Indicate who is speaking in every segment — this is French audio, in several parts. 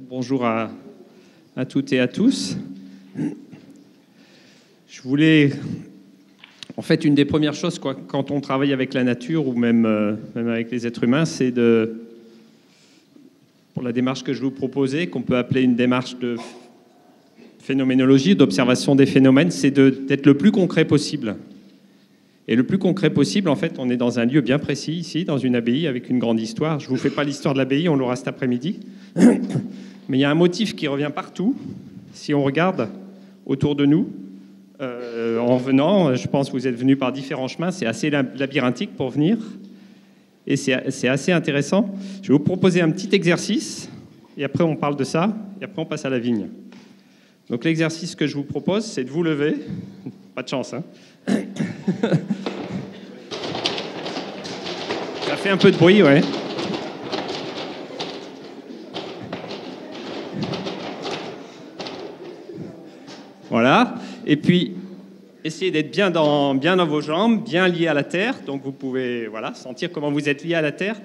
Speaker 1: Bonjour à toutes et à tous. Je voulais, en fait, une des premières choses quand on travaille avec la nature ou même avec les êtres humains, c'est pour la démarche que je vous proposais, qu'on peut appeler une démarche de phénoménologie, d'observation des phénomènes, c'est d'être le plus concret possible. Et le plus concret possible, en fait, on est dans un lieu bien précis, ici, dans une abbaye avec une grande histoire. Je ne vous fais pas l'histoire de l'abbaye, on l'aura cet après-midi. Mais il y a un motif qui revient partout. Si on regarde autour de nous, en venant, je pense que vous êtes venus par différents chemins, c'est assez labyrinthique pour venir. Et c'est assez intéressant. Je vais vous proposer un petit exercice, et après on parle de ça, et après on passe à la vigne. Donc l'exercice que je vous propose, c'est de vous lever. Pas de chance, hein. Ça fait un peu de bruit, ouais. Voilà. Et puis, essayez d'être bien dans vos jambes, bien liés à la terre. Donc vous pouvez sentir comment vous êtes liés à la terre.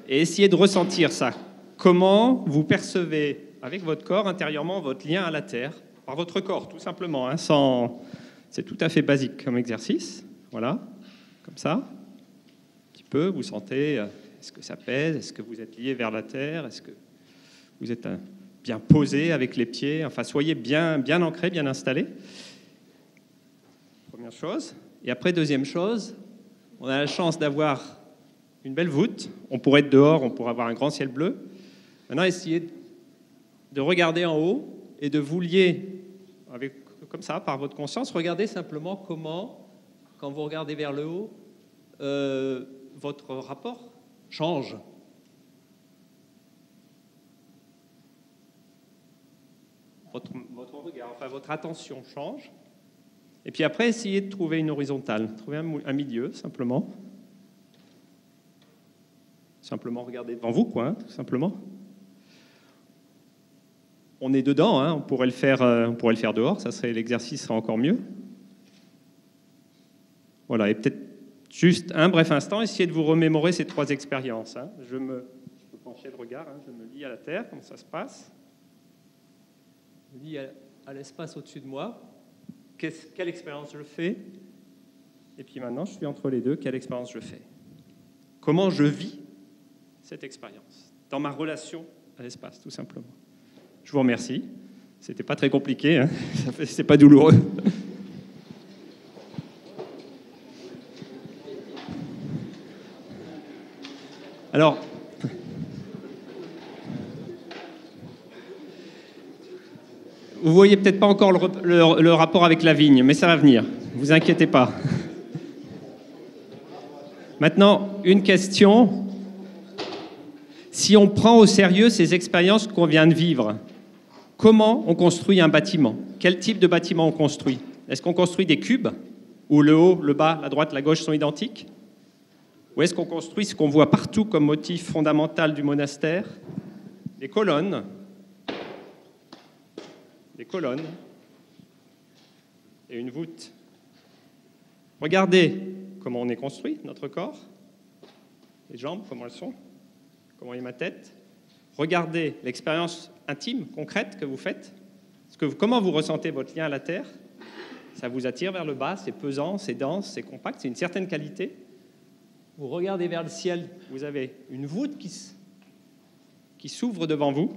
Speaker 1: Et essayez de ressentir ça. Comment vous percevez avec votre corps intérieurement votre lien à la terre, par votre corps, tout simplement, hein, c'est tout à fait basique comme exercice. Voilà, comme ça. Un petit peu, vous sentez, est-ce que ça pèse? Est-ce que vous êtes lié vers la terre? Est-ce que vous êtes bien posé avec les pieds? Enfin, soyez bien ancré, bien installé. Première chose. Et après, deuxième chose, on a la chance d'avoir une belle voûte. On pourrait être dehors, on pourrait avoir un grand ciel bleu. Maintenant, essayez de regarder en haut et de vous lier comme ça, par votre conscience. Regardez simplement comment, quand vous regardez vers le haut, votre rapport change. Votre regard, enfin votre attention change. Et puis après, essayez de trouver une horizontale. Trouvez un milieu, simplement. Simplement regardez devant vous, tout simplement. On est dedans, hein, on pourrait le faire dehors, l'exercice serait encore mieux. Voilà, et peut-être juste un bref instant, essayez de vous remémorer ces trois expériences. Hein. Je peux pencher le regard, hein, je me lie à la terre, comment ça se passe. Je me lie à l'espace au-dessus de moi. Quelle expérience je fais? Et puis maintenant, je suis entre les deux, quelle expérience je fais? Comment je vis cette expérience? Dans ma relation à l'espace, tout simplement. Je vous remercie. C'était pas très compliqué, hein. C'est pas douloureux. Alors, vous voyez peut-être pas encore le rapport avec la vigne, mais ça va venir. Vous inquiétez pas. Maintenant, une question. Si on prend au sérieux ces expériences qu'on vient de vivre, comment on construit un bâtiment? Quel type de bâtiment on construit? Est-ce qu'on construit des cubes où le haut, le bas, la droite, la gauche sont identiques? Ou est-ce qu'on construit ce qu'on voit partout comme motif fondamental du monastère? Des colonnes et une voûte. Regardez comment on est construit, notre corps, les jambes, comment elles sont, comment est ma tête. Regardez l'expérience intime, concrète que vous faites. Comment vous ressentez votre lien à la terre? Ça vous attire vers le bas, c'est pesant, c'est dense, c'est compact, c'est une certaine qualité. Vous regardez vers le ciel, vous avez une voûte qui s'ouvre devant vous.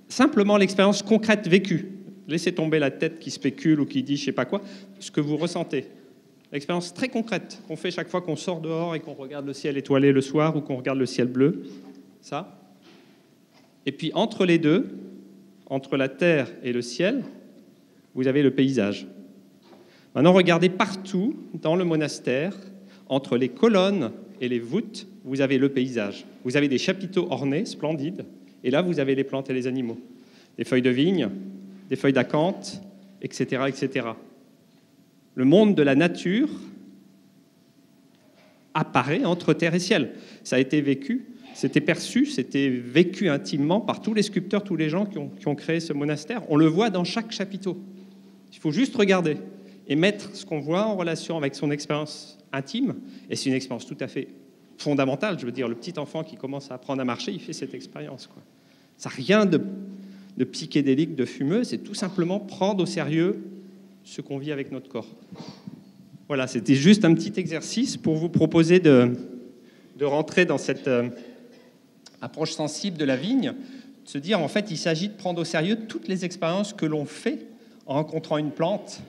Speaker 1: Simplement l'expérience concrète vécue. Laissez tomber la tête qui spécule ou qui dit je sais pas quoi, ce que vous ressentez. L'expérience très concrète qu'on fait chaque fois qu'on sort dehors et qu'on regarde le ciel étoilé le soir ou qu'on regarde le ciel bleu. Ça. Et puis entre les deux, entre la terre et le ciel, vous avez le paysage. Maintenant, regardez partout dans le monastère, entre les colonnes et les voûtes, vous avez le paysage. Vous avez des chapiteaux ornés, splendides, et là, vous avez les plantes et les animaux. Des feuilles de vigne, des feuilles d'acanthe, etc., etc. Le monde de la nature apparaît entre terre et ciel. Ça a été vécu, c'était perçu, c'était vécu intimement par tous les sculpteurs, tous les gens qui ont créé ce monastère. On le voit dans chaque chapiteau. Il faut juste regarder et mettre ce qu'on voit en relation avec son expérience intime. Et c'est une expérience tout à fait fondamentale. Je veux dire, le petit enfant qui commence à apprendre à marcher, il fait cette expérience, quoi. Ça n'a rien de de psychédélique, de fumeux, c'est tout simplement prendre au sérieux ce qu'on vit avec notre corps. Voilà, c'était juste un petit exercice pour vous proposer de rentrer dans cette approche sensible de la vigne, de se dire en fait il s'agit de prendre au sérieux toutes les expériences que l'on fait en rencontrant une plante,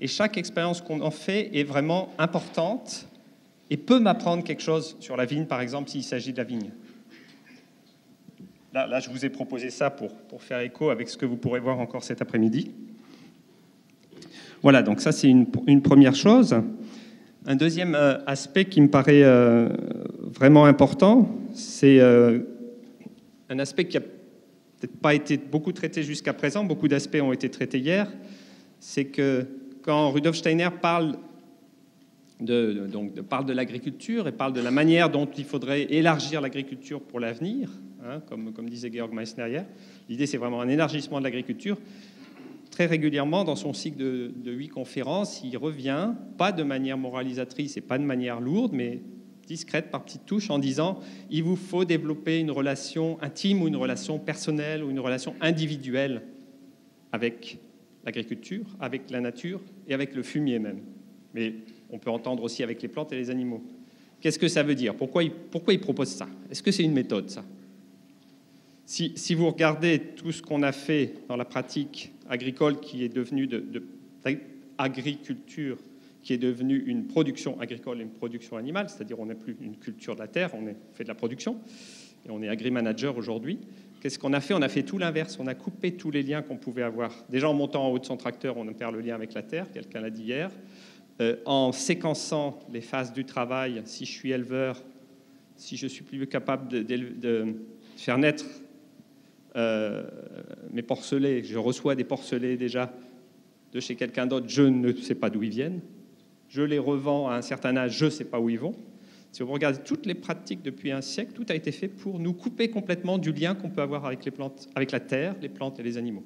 Speaker 1: et chaque expérience qu'on en fait est vraiment importante et peut m'apprendre quelque chose sur la vigne, par exemple s'il s'agit de la vigne. Là, je vous ai proposé ça pour faire écho avec ce que vous pourrez voir encore cet après-midi. Voilà, donc ça c'est une première chose. Un deuxième aspect qui me paraît vraiment important, c'est un aspect qui n'a peut-être pas été beaucoup traité jusqu'à présent, beaucoup d'aspects ont été traités hier, c'est que quand Rudolf Steiner parle de l'agriculture et parle de la manière dont il faudrait élargir l'agriculture pour l'avenir, hein, comme disait Georg Meissner hier, l'idée c'est vraiment un élargissement de l'agriculture. Très régulièrement, dans son cycle de 8 conférences, il revient, pas de manière moralisatrice et pas de manière lourde, mais discrète par petites touches, en disant « il vous faut développer une relation intime ou une relation personnelle ou une relation individuelle avec l'agriculture, avec la nature et avec le fumier même. » Mais on peut entendre aussi avec les plantes et les animaux. Qu'est-ce que ça veut dire ? Pourquoi il propose ça ? Est-ce que c'est une méthode, ça ? Si vous regardez tout ce qu'on a fait dans la pratique agricole qui est devenue agriculture, qui est devenue une production agricole et une production animale, c'est-à-dire on n'est plus une culture de la terre, on fait de la production, et on est agri-manager aujourd'hui. Qu'est-ce qu'on a fait ? On a fait tout l'inverse, on a coupé tous les liens qu'on pouvait avoir. Déjà en montant en haut de son tracteur, on perd le lien avec la terre, quelqu'un l'a dit hier. En séquençant les phases du travail, si je suis éleveur, si je suis plus capable de faire naître mes porcelets, je reçois des porcelets déjà de chez quelqu'un d'autre, je ne sais pas d'où ils viennent, je les revends à un certain âge, je ne sais pas où ils vont. Si vous regardez toutes les pratiques depuis un siècle, tout a été fait pour nous couper complètement du lien qu'on peut avoir avec les plantes, avec la terre, les plantes et les animaux.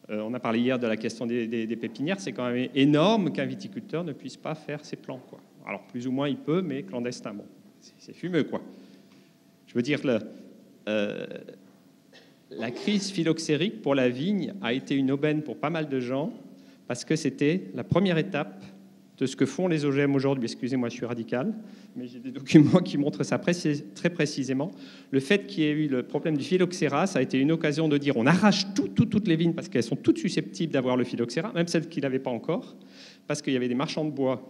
Speaker 1: On a parlé hier de la question des pépinières, c'est quand même énorme qu'un viticulteur ne puisse pas faire ses plants, quoi. Alors plus ou moins il peut, mais clandestin, bon, c'est fumeux, quoi. Je veux dire, la crise phylloxérique pour la vigne a été une aubaine pour pas mal de gens parce que c'était la première étape de ce que font les OGM aujourd'hui. Excusez-moi, je suis radical, mais j'ai des documents qui montrent ça très précisément. Le fait qu'il y ait eu le problème du phylloxéra, ça a été une occasion de dire on arrache toutes les vignes parce qu'elles sont toutes susceptibles d'avoir le phylloxéra, même celles qui ne l'avaient pas encore, parce qu'il y avait des marchands de bois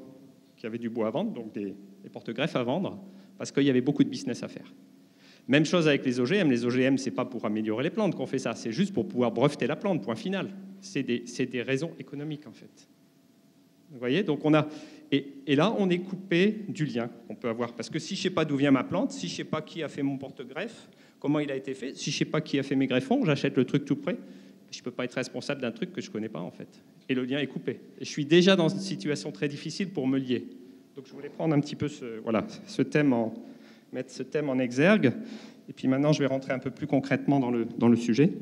Speaker 1: qui avaient du bois à vendre, donc des porte-greffes à vendre, parce qu'il y avait beaucoup de business à faire. Même chose avec les OGM. Les OGM, ce n'est pas pour améliorer les plantes qu'on fait ça, c'est juste pour pouvoir breveter la plante, point final. C'est des raisons économiques, en fait. Vous voyez ? Donc on a... Et là, on est coupé du lien qu'on peut avoir. Parce que si je ne sais pas d'où vient ma plante, si je ne sais pas qui a fait mon porte-greffe, comment il a été fait, si je ne sais pas qui a fait mes greffons, j'achète le truc tout prêt, je ne peux pas être responsable d'un truc que je ne connais pas, en fait. Et le lien est coupé. Et je suis déjà dans une situation très difficile pour me lier. Donc je voulais prendre un petit peu mettre ce thème en exergue. Et puis maintenant, je vais rentrer un peu plus concrètement dans le sujet.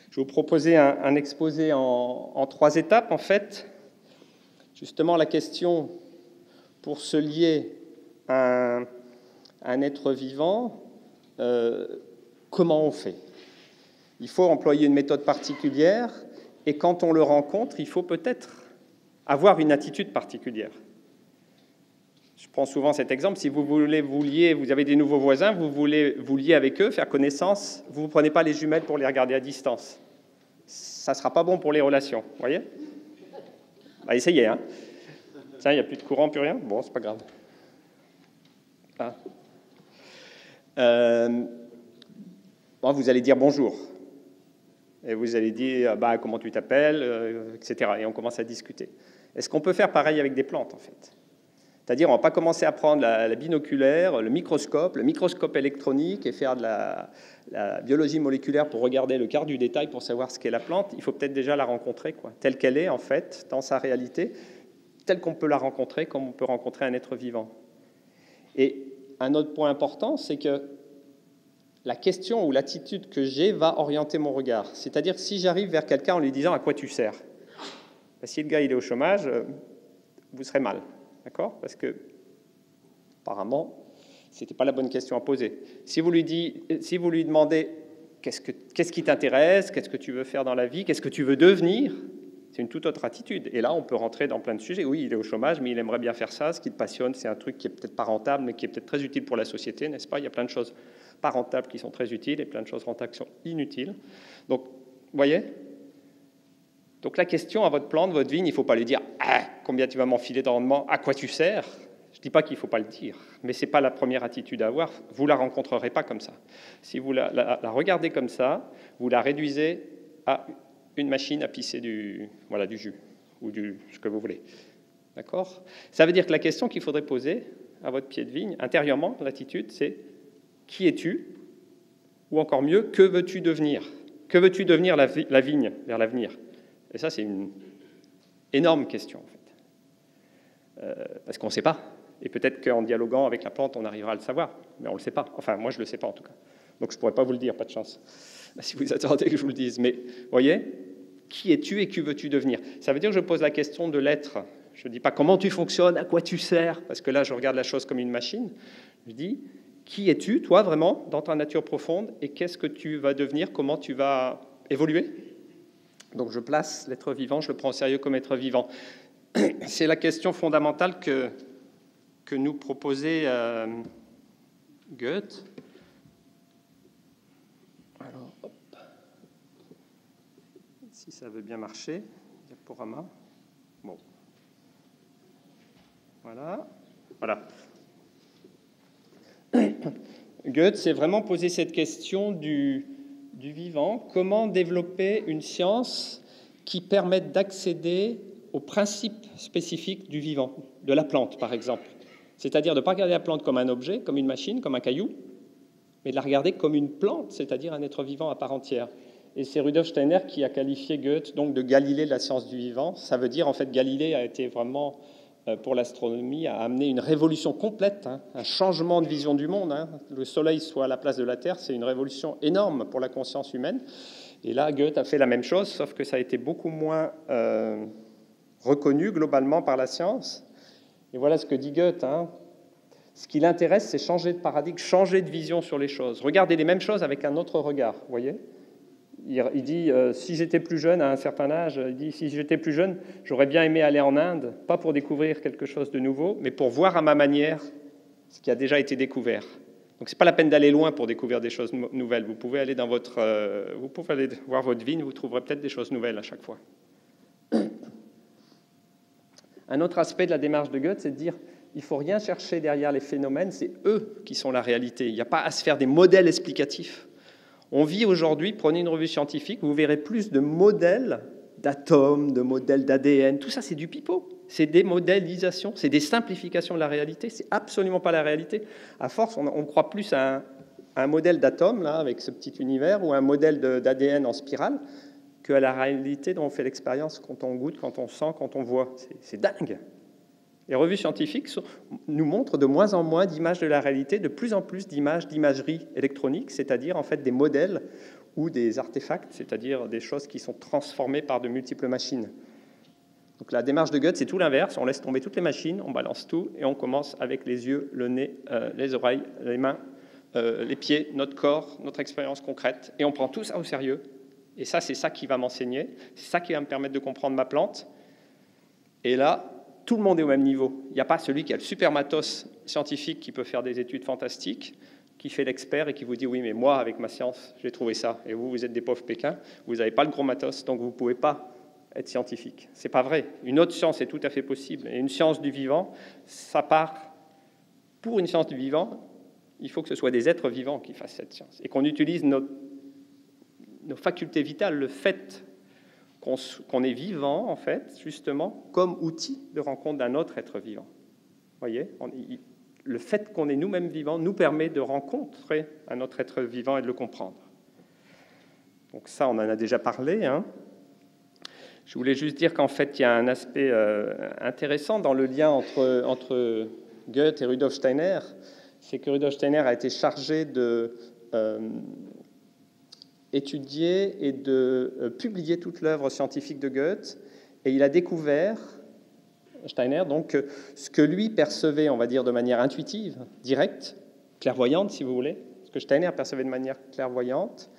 Speaker 1: Je vais vous proposer un exposé en 3 étapes, en fait. Justement, la question pour se lier à un être vivant, comment on fait ? Il faut employer une méthode particulière, et quand on le rencontre, il faut peut-être avoir une attitude particulière. Je prends souvent cet exemple, si vous voulez vous lier, vous avez des nouveaux voisins, vous voulez vous lier avec eux, faire connaissance, vous ne prenez pas les jumelles pour les regarder à distance. Ça ne sera pas bon pour les relations, vous voyez ? Bah, essayez, hein. Tiens, il n'y a plus de courant, plus rien ? Bon, c'est pas grave. Ah. Vous allez dire bonjour. Et vous allez dire, comment tu t'appelles, etc. Et on commence à discuter. Est-ce qu'on peut faire pareil avec des plantes, en fait ? C'est-à-dire, on ne va pas commencer à prendre la binoculaire, le microscope électronique et faire de la biologie moléculaire pour regarder le quart du détail pour savoir ce qu'est la plante. Il faut peut-être déjà la rencontrer, quoi, telle qu'elle est, en fait, dans sa réalité, telle qu'on peut la rencontrer, comme on peut rencontrer un être vivant. Et un autre point important, c'est que la question ou l'attitude que j'ai va orienter mon regard. C'est-à-dire, si j'arrive vers quelqu'un en lui disant « à quoi tu sers ?» Si le gars il est au chômage, vous serez mal. D'accord ? Parce que, apparemment, Ce n'était pas la bonne question à poser. Si vous lui demandez qu'est-ce qui t'intéresse, qu'est-ce que tu veux faire dans la vie, qu'est-ce que tu veux devenir, c'est une toute autre attitude. Et là, on peut rentrer dans plein de sujets. Oui, il est au chômage, mais il aimerait bien faire ça. Ce qui te passionne, c'est un truc qui est peut-être pas rentable, mais qui est peut-être très utile pour la société, n'est-ce pas? Il y a plein de choses pas rentables qui sont très utiles et plein de choses rentables qui sont inutiles. Donc, vous voyez? Donc la question à votre plante, votre vigne, il ne faut pas lui dire « Ah, combien tu vas m'enfiler de rendement, à quoi tu sers ?» Je ne dis pas qu'il ne faut pas le dire, mais ce n'est pas la première attitude à avoir. Vous ne la rencontrerez pas comme ça. Si vous la regardez comme ça, vous la réduisez à une machine à pisser du jus ou ce que vous voulez. D'accord? Ça veut dire que la question qu'il faudrait poser à votre pied de vigne, intérieurement, l'attitude, c'est « Qui es-tu » ou encore mieux, « Que veux-tu devenir » Que veux-tu devenir la vigne vers l'avenir? Et ça, c'est une énorme question, en fait. Parce qu'on ne sait pas. Et peut-être qu'en dialoguant avec la plante, on arrivera à le savoir. Mais on ne le sait pas. Enfin, moi, je ne le sais pas, en tout cas. Donc, je ne pourrais pas vous le dire, pas de chance. Si vous attendez que je vous le dise. Mais, vous voyez, qui es-tu et que veux-tu devenir? Ça veut dire que je pose la question de l'être. Je ne dis pas comment tu fonctionnes, à quoi tu sers, parce que là, je regarde la chose comme une machine. Je dis, qui es-tu, toi, vraiment, dans ta nature profonde, et qu'est-ce que tu vas devenir, comment tu vas évoluer? Donc je place l'être vivant, je le prends au sérieux comme être vivant. C'est la question fondamentale que nous proposait Goethe. Alors, hop. Si ça veut bien marcher, diaporama. Bon. Voilà. Goethe s'est vraiment posé cette question du vivant, comment développer une science qui permette d'accéder aux principes spécifiques du vivant, de la plante par exemple. C'est-à-dire de ne pas regarder la plante comme un objet, comme une machine, comme un caillou, mais de la regarder comme une plante, c'est-à-dire un être vivant à part entière. Et c'est Rudolf Steiner qui a qualifié Goethe donc de Galilée de la science du vivant. Ça veut dire en fait Galilée a été vraiment pour l'astronomie, a amené une révolution complète, un changement de vision du monde. Le Soleil soit à la place de la Terre, c'est une révolution énorme pour la conscience humaine. Et là, Goethe a fait la même chose, sauf que ça a été beaucoup moins reconnu globalement par la science. Et voilà ce que dit Goethe. Ce qui l'intéresse, c'est changer de paradigme, changer de vision sur les choses. Regarder les mêmes choses avec un autre regard, vous voyez ? Il dit, si j'étais plus jeune, à un certain âge, il dit, si j'étais plus jeune, j'aurais bien aimé aller en Inde, pas pour découvrir quelque chose de nouveau, mais pour voir à ma manière ce qui a déjà été découvert. Donc, ce n'est pas la peine d'aller loin pour découvrir des choses nouvelles. Vous pouvez aller vous pouvez aller voir votre vigne, vous trouverez peut-être des choses nouvelles à chaque fois. Un autre aspect de la démarche de Goethe, c'est de dire, il ne faut rien chercher derrière les phénomènes, c'est eux qui sont la réalité. Il n'y a pas à se faire des modèles explicatifs. On vit aujourd'hui, prenez une revue scientifique, vous verrez plus de modèles d'atomes, de modèles d'ADN, tout ça c'est du pipeau, c'est des modélisations, c'est des simplifications de la réalité, c'est absolument pas la réalité. À force, on croit plus à un modèle d'atome, là, avec ce petit univers, ou un modèle d'ADN en spirale, qu'à la réalité dont on fait l'expérience quand on goûte, quand on sent, quand on voit. C'est dingue. Les revues scientifiques nous montrent de moins en moins d'images de la réalité, de plus en plus d'images d'imagerie électronique, c'est-à-dire en fait des modèles ou des artefacts, c'est-à-dire des choses qui sont transformées par de multiples machines. Donc la démarche de Goethe, c'est tout l'inverse. On laisse tomber toutes les machines, on balance tout et on commence avec les yeux, le nez, les oreilles, les mains, les pieds, notre corps, notre expérience concrète. Et on prend tout ça au sérieux. Et ça, c'est ça qui va m'enseigner. C'est ça qui va me permettre de comprendre ma plante. Et là, tout le monde est au même niveau. Il n'y a pas celui qui a le super matos scientifique qui peut faire des études fantastiques, qui fait l'expert et qui vous dit « oui, mais moi, avec ma science, j'ai trouvé ça. » Et vous, vous êtes des pauvres Pékins, vous n'avez pas le gros matos, donc vous ne pouvez pas être scientifique. Ce n'est pas vrai. Une autre science est tout à fait possible. Et une science du vivant, ça part... Pour une science du vivant, il faut que ce soit des êtres vivants qui fassent cette science. Et qu'on utilise nos facultés vitales, le fait qu'on est vivant, en fait, justement, comme outil de rencontre d'un autre être vivant. Vous voyez, le fait qu'on est nous-mêmes vivants nous permet de rencontrer un autre être vivant et de le comprendre. Donc ça, on en a déjà parlé. Je voulais juste dire qu'en fait, il y a un aspect intéressant dans le lien entre Goethe et Rudolf Steiner. C'est que Rudolf Steiner a été chargé de... étudier et de publier toute l'œuvre scientifique de Goethe, et il a découvert, Steiner, donc, ce que lui percevait, on va dire, de manière intuitive, directe, clairvoyante, si vous voulez, ce que Steiner percevait de manière clairvoyante,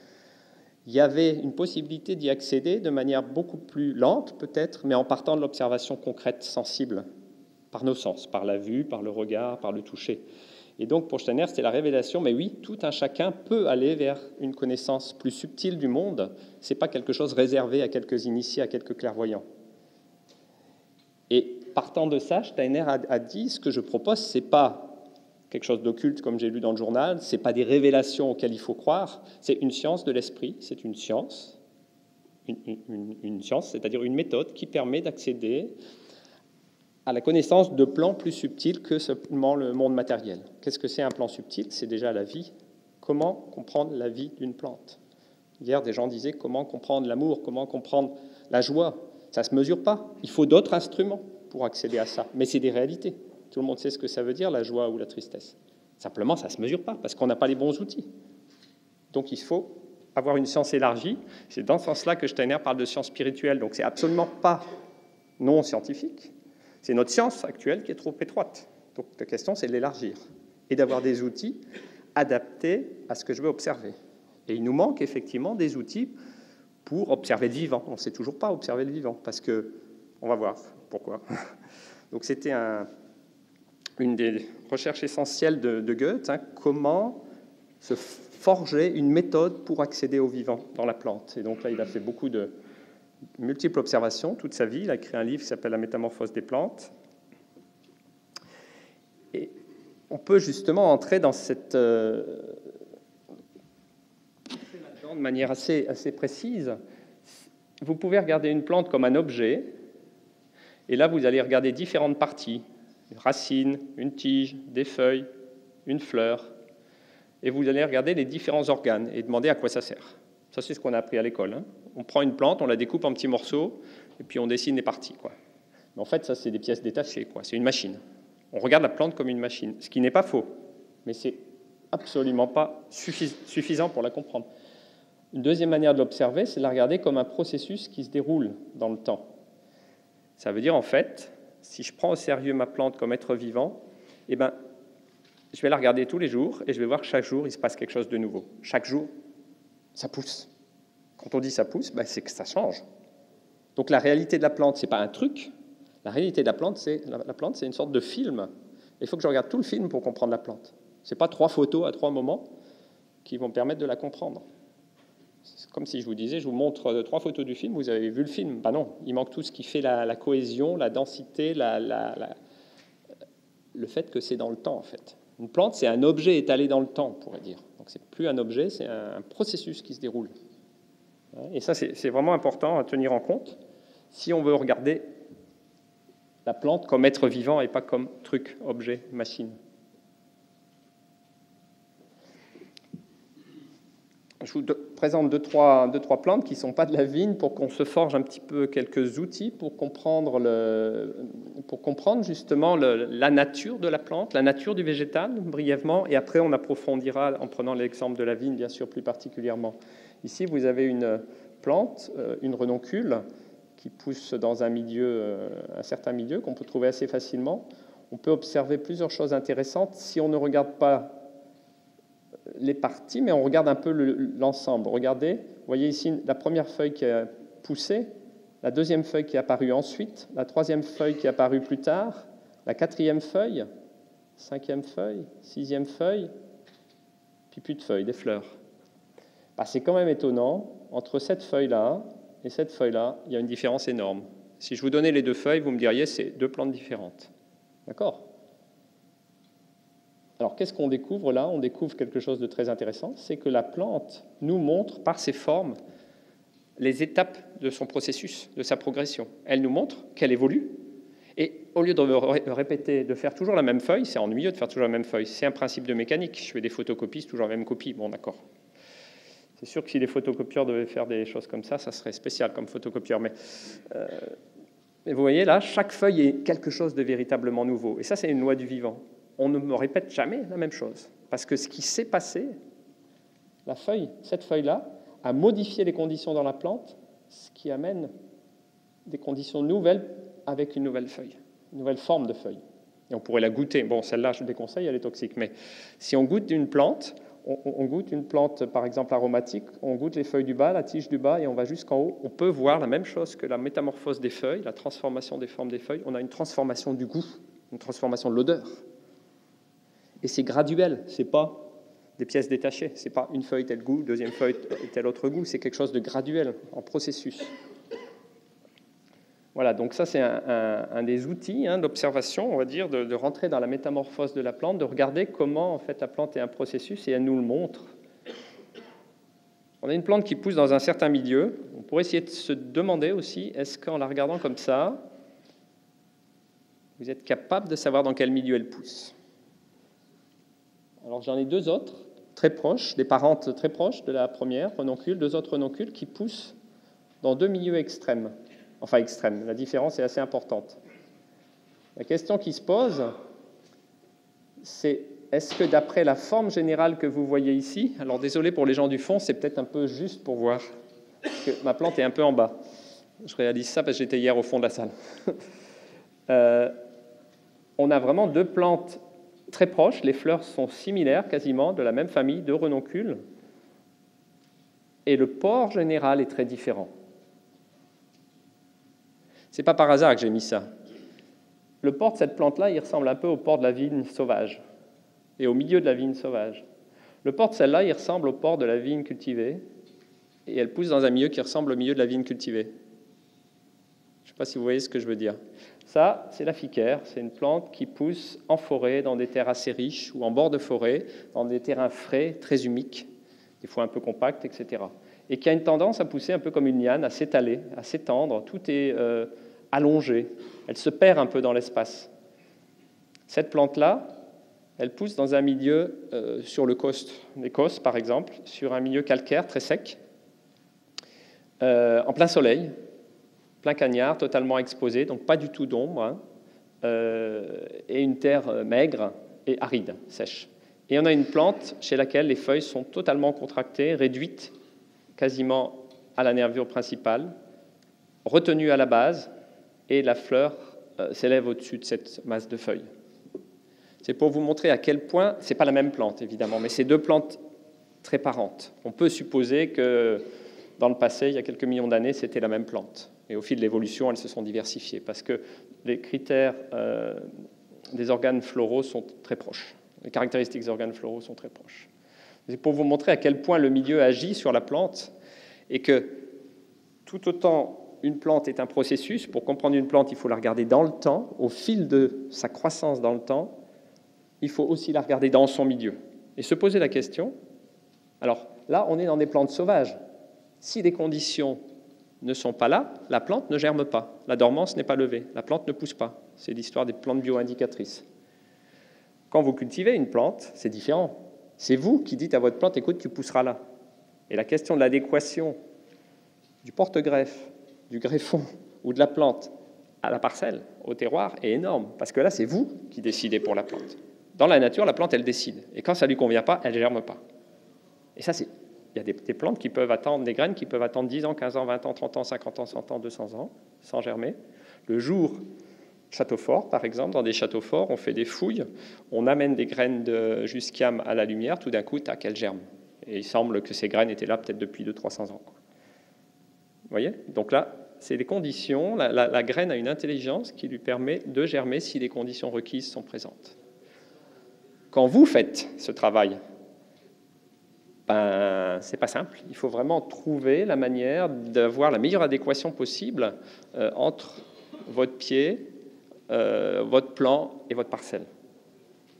Speaker 1: il y avait une possibilité d'y accéder de manière beaucoup plus lente, peut-être, mais en partant de l'observation concrète, sensible, par nos sens, par la vue, par le regard, par le toucher. Et donc, pour Steiner, c'était la révélation, mais oui, tout un chacun peut aller vers une connaissance plus subtile du monde. Ce n'est pas quelque chose réservé à quelques initiés, à quelques clairvoyants. Et partant de ça, Steiner a dit, ce que je propose, ce n'est pas quelque chose d'occulte, comme j'ai lu dans le journal, ce n'est pas des révélations auxquelles il faut croire, c'est une science de l'esprit, c'est une science, c'est-à-dire une méthode qui permet d'accéder à la connaissance de plans plus subtils que seulement le monde matériel. Qu'est-ce que c'est un plan subtil? C'est déjà la vie. Comment comprendre la vie d'une plante? Hier, des gens disaient comment comprendre l'amour, comment comprendre la joie. Ça ne se mesure pas. Il faut d'autres instruments pour accéder à ça. Mais c'est des réalités. Tout le monde sait ce que ça veut dire, la joie ou la tristesse. Simplement, ça ne se mesure pas parce qu'on n'a pas les bons outils. Donc, il faut avoir une science élargie. C'est dans ce sens-là que Steiner parle de science spirituelle. Donc, c'est absolument pas non scientifique. C'est notre science actuelle qui est trop étroite. Donc, la question, c'est de l'élargir et d'avoir des outils adaptés à ce que je veux observer. Et il nous manque effectivement des outils pour observer le vivant. On ne sait toujours pas observer le vivant parce que, on va voir pourquoi. Donc, c'était une des recherches essentielles de Goethe, comment se forger une méthode pour accéder au vivant dans la plante. Et donc là, il a fait beaucoup de multiples observations toute sa vie. Il a écrit un livre qui s'appelle « La métamorphose des plantes ». Et on peut justement entrer dans cette de manière assez précise. Vous pouvez regarder une plante comme un objet, et là, vous allez regarder différentes parties, une racine, une tige, des feuilles, une fleur, et vous allez regarder les différents organes et demander à quoi ça sert. Ça, c'est ce qu'on a appris à l'école. On prend une plante, on la découpe en petits morceaux, et puis on dessine les parties. Mais en fait, ça, c'est des pièces détachées. C'est une machine. On regarde la plante comme une machine, ce qui n'est pas faux, mais c'est absolument pas suffisant pour la comprendre. Une deuxième manière de l'observer, c'est de la regarder comme un processus qui se déroule dans le temps. Ça veut dire, en fait, si je prends au sérieux ma plante comme être vivant, je vais la regarder tous les jours et je vais voir que chaque jour, il se passe quelque chose de nouveau. Chaque jour, ça pousse. Quand on dit ça pousse, c'est que ça change. Donc la réalité de la plante, ce n'est pas un truc. La réalité de la plante, c'est une sorte de film. Il faut que je regarde tout le film pour comprendre la plante. Ce n'est pas 3 photos à 3 moments qui vont me permettre de la comprendre. C'est comme si je vous disais, je vous montre 3 photos du film, vous avez vu le film. Non, il manque tout ce qui fait la cohésion, la densité, le fait que c'est dans le temps, en fait. Une plante, c'est un objet étalé dans le temps, on pourrait dire. Donc, c'est plus un objet, c'est un processus qui se déroule. Et ça, c'est vraiment important à tenir en compte si on veut regarder la plante comme être vivant et pas comme truc, objet, machine. Je vous présente deux, trois plantes qui ne sont pas de la vigne pour qu'on se forge un petit peu quelques outils pour comprendre justement la nature de la plante, la nature du végétal, brièvement, et après on approfondira en prenant l'exemple de la vigne, bien sûr, plus particulièrement. Ici, vous avez une plante, une renoncule, qui pousse dans un certain milieu, qu'on peut trouver assez facilement. On peut observer plusieurs choses intéressantes si on ne regarde pas les parties, mais on regarde un peu l'ensemble. Regardez, vous voyez ici la première feuille qui a poussé, la deuxième feuille qui est apparue ensuite, la troisième feuille qui est apparue plus tard, la quatrième feuille, cinquième feuille, sixième feuille, puis plus de feuilles, des fleurs. C'est quand même étonnant, entre cette feuille-là et cette feuille-là, il y a une différence énorme. Si je vous donnais les 2 feuilles, vous me diriez c'est 2 plantes différentes. D'accord ? Alors, qu'est-ce qu'on découvre là? On découvre quelque chose de très intéressant, c'est que la plante nous montre par ses formes les étapes de son processus, de sa progression. Elle nous montre qu'elle évolue, et au lieu de répéter, de faire toujours la même feuille, c'est ennuyeux de faire toujours la même feuille, c'est un principe de mécanique. Je fais des photocopies, c'est toujours la même copie. Bon, d'accord. C'est sûr que si les photocopieurs devaient faire des choses comme ça serait spécial comme photocopieur. Mais vous voyez là, chaque feuille est quelque chose de véritablement nouveau. Et ça, c'est une loi du vivant. On ne me répète jamais la même chose. Parce que ce qui s'est passé, cette feuille-là, a modifié les conditions dans la plante, ce qui amène des conditions nouvelles avec une nouvelle feuille, une nouvelle forme de feuille. Et on pourrait la goûter. Bon, celle-là, je déconseille, elle est toxique. Mais si on goûte une plante, on goûte une plante, par exemple, aromatique, on goûte les feuilles du bas, la tige du bas, et on va jusqu'en haut, on peut voir la même chose que la métamorphose des feuilles, la transformation des formes des feuilles. On a une transformation du goût, une transformation de l'odeur. Et c'est graduel, c'est pas des pièces détachées. C'est pas une feuille tel goût, deuxième feuille tel autre goût. C'est quelque chose de graduel, en processus. Voilà, donc ça c'est un des outils d'observation, on va dire, de rentrer dans la métamorphose de la plante, de regarder comment en fait la plante est un processus et elle nous le montre. On a une plante qui pousse dans un certain milieu. On pourrait essayer de se demander aussi, est-ce qu'en la regardant comme ça, vous êtes capable de savoir dans quel milieu elle pousse? Alors j'en ai deux autres, très proches, des parentes très proches de la première, renoncules, deux autres renoncules qui poussent dans deux milieux extrêmes. Enfin extrêmes, la différence est assez importante. La question qui se pose, c'est est-ce que d'après la forme générale que vous voyez ici, alors désolé pour les gens du fond, c'est peut-être un peu juste pour voir, parce que ma plante est un peu en bas. Je réalise ça parce que j'étais hier au fond de la salle. On a vraiment deux plantes très proches, les fleurs sont similaires, quasiment, de la même famille, deux renoncules, et le port général est très différent. Ce n'est pas par hasard que j'ai mis ça. Le port de cette plante-là, il ressemble un peu au port de la vigne sauvage, et au milieu de la vigne sauvage. Le port de celle-là, il ressemble au port de la vigne cultivée, et elle pousse dans un milieu qui ressemble au milieu de la vigne cultivée. Je ne sais pas si vous voyez ce que je veux dire. Ça, c'est la ficaire, c'est une plante qui pousse en forêt, dans des terres assez riches, ou en bord de forêt, dans des terrains frais, très humiques, des fois un peu compacts, etc. Et qui a une tendance à pousser un peu comme une liane, à s'étaler, à s'étendre, tout est allongé, elle se perd un peu dans l'espace. Cette plante-là, elle pousse dans un milieu sur l'Écosse, par exemple, sur un milieu calcaire très sec, en plein soleil, plein cagnard, totalement exposé, donc pas du tout d'ombre, et une terre maigre et aride, sèche. Et on a une plante chez laquelle les feuilles sont totalement contractées, réduites quasiment à la nervure principale, retenues à la base, et la fleur s'élève au-dessus de cette masse de feuilles. C'est pour vous montrer à quel point, ce n'est pas la même plante évidemment, mais c'est deux plantes très parentes. On peut supposer que dans le passé, il y a quelques millions d'années, c'était la même plante. Et au fil de l'évolution, elles se sont diversifiées parce que les critères des organes floraux sont très proches. Les caractéristiques des organes floraux sont très proches. C'est pour vous montrer à quel point le milieu agit sur la plante et que tout autant une plante est un processus, pour comprendre une plante, il faut la regarder dans le temps, au fil de sa croissance dans le temps, il faut aussi la regarder dans son milieu. Et se poser la question, alors là, on est dans des plantes sauvages. Si les conditions ne sont pas là, la plante ne germe pas. La dormance n'est pas levée. La plante ne pousse pas. C'est l'histoire des plantes bioindicatrices. Quand vous cultivez une plante, c'est différent. C'est vous qui dites à votre plante, écoute, tu pousseras là. Et la question de l'adéquation du porte-greffe, du greffon ou de la plante à la parcelle, au terroir, est énorme. Parce que là, c'est vous qui décidez pour la plante. Dans la nature, la plante, elle décide. Et quand ça ne lui convient pas, elle ne germe pas. Et ça, c'est... Il y a des plantes qui peuvent attendre, des graines qui peuvent attendre 10 ans, 15 ans, 20 ans, 30 ans, 50 ans, 100 ans, 200 ans, sans germer. Le jour, château fort, par exemple, dans des châteaux forts, on fait des fouilles, on amène des graines de jusquiam à la lumière, tout d'un coup, tac, elles germent. Et il semble que ces graines étaient là peut-être depuis 200-300 ans. Vous voyez? Donc là, c'est les conditions, la graine a une intelligence qui lui permet de germer si les conditions requises sont présentes. Quand vous faites ce travail, c'est pas simple. Il faut vraiment trouver la manière d'avoir la meilleure adéquation possible entre votre pied, votre plan et votre parcelle.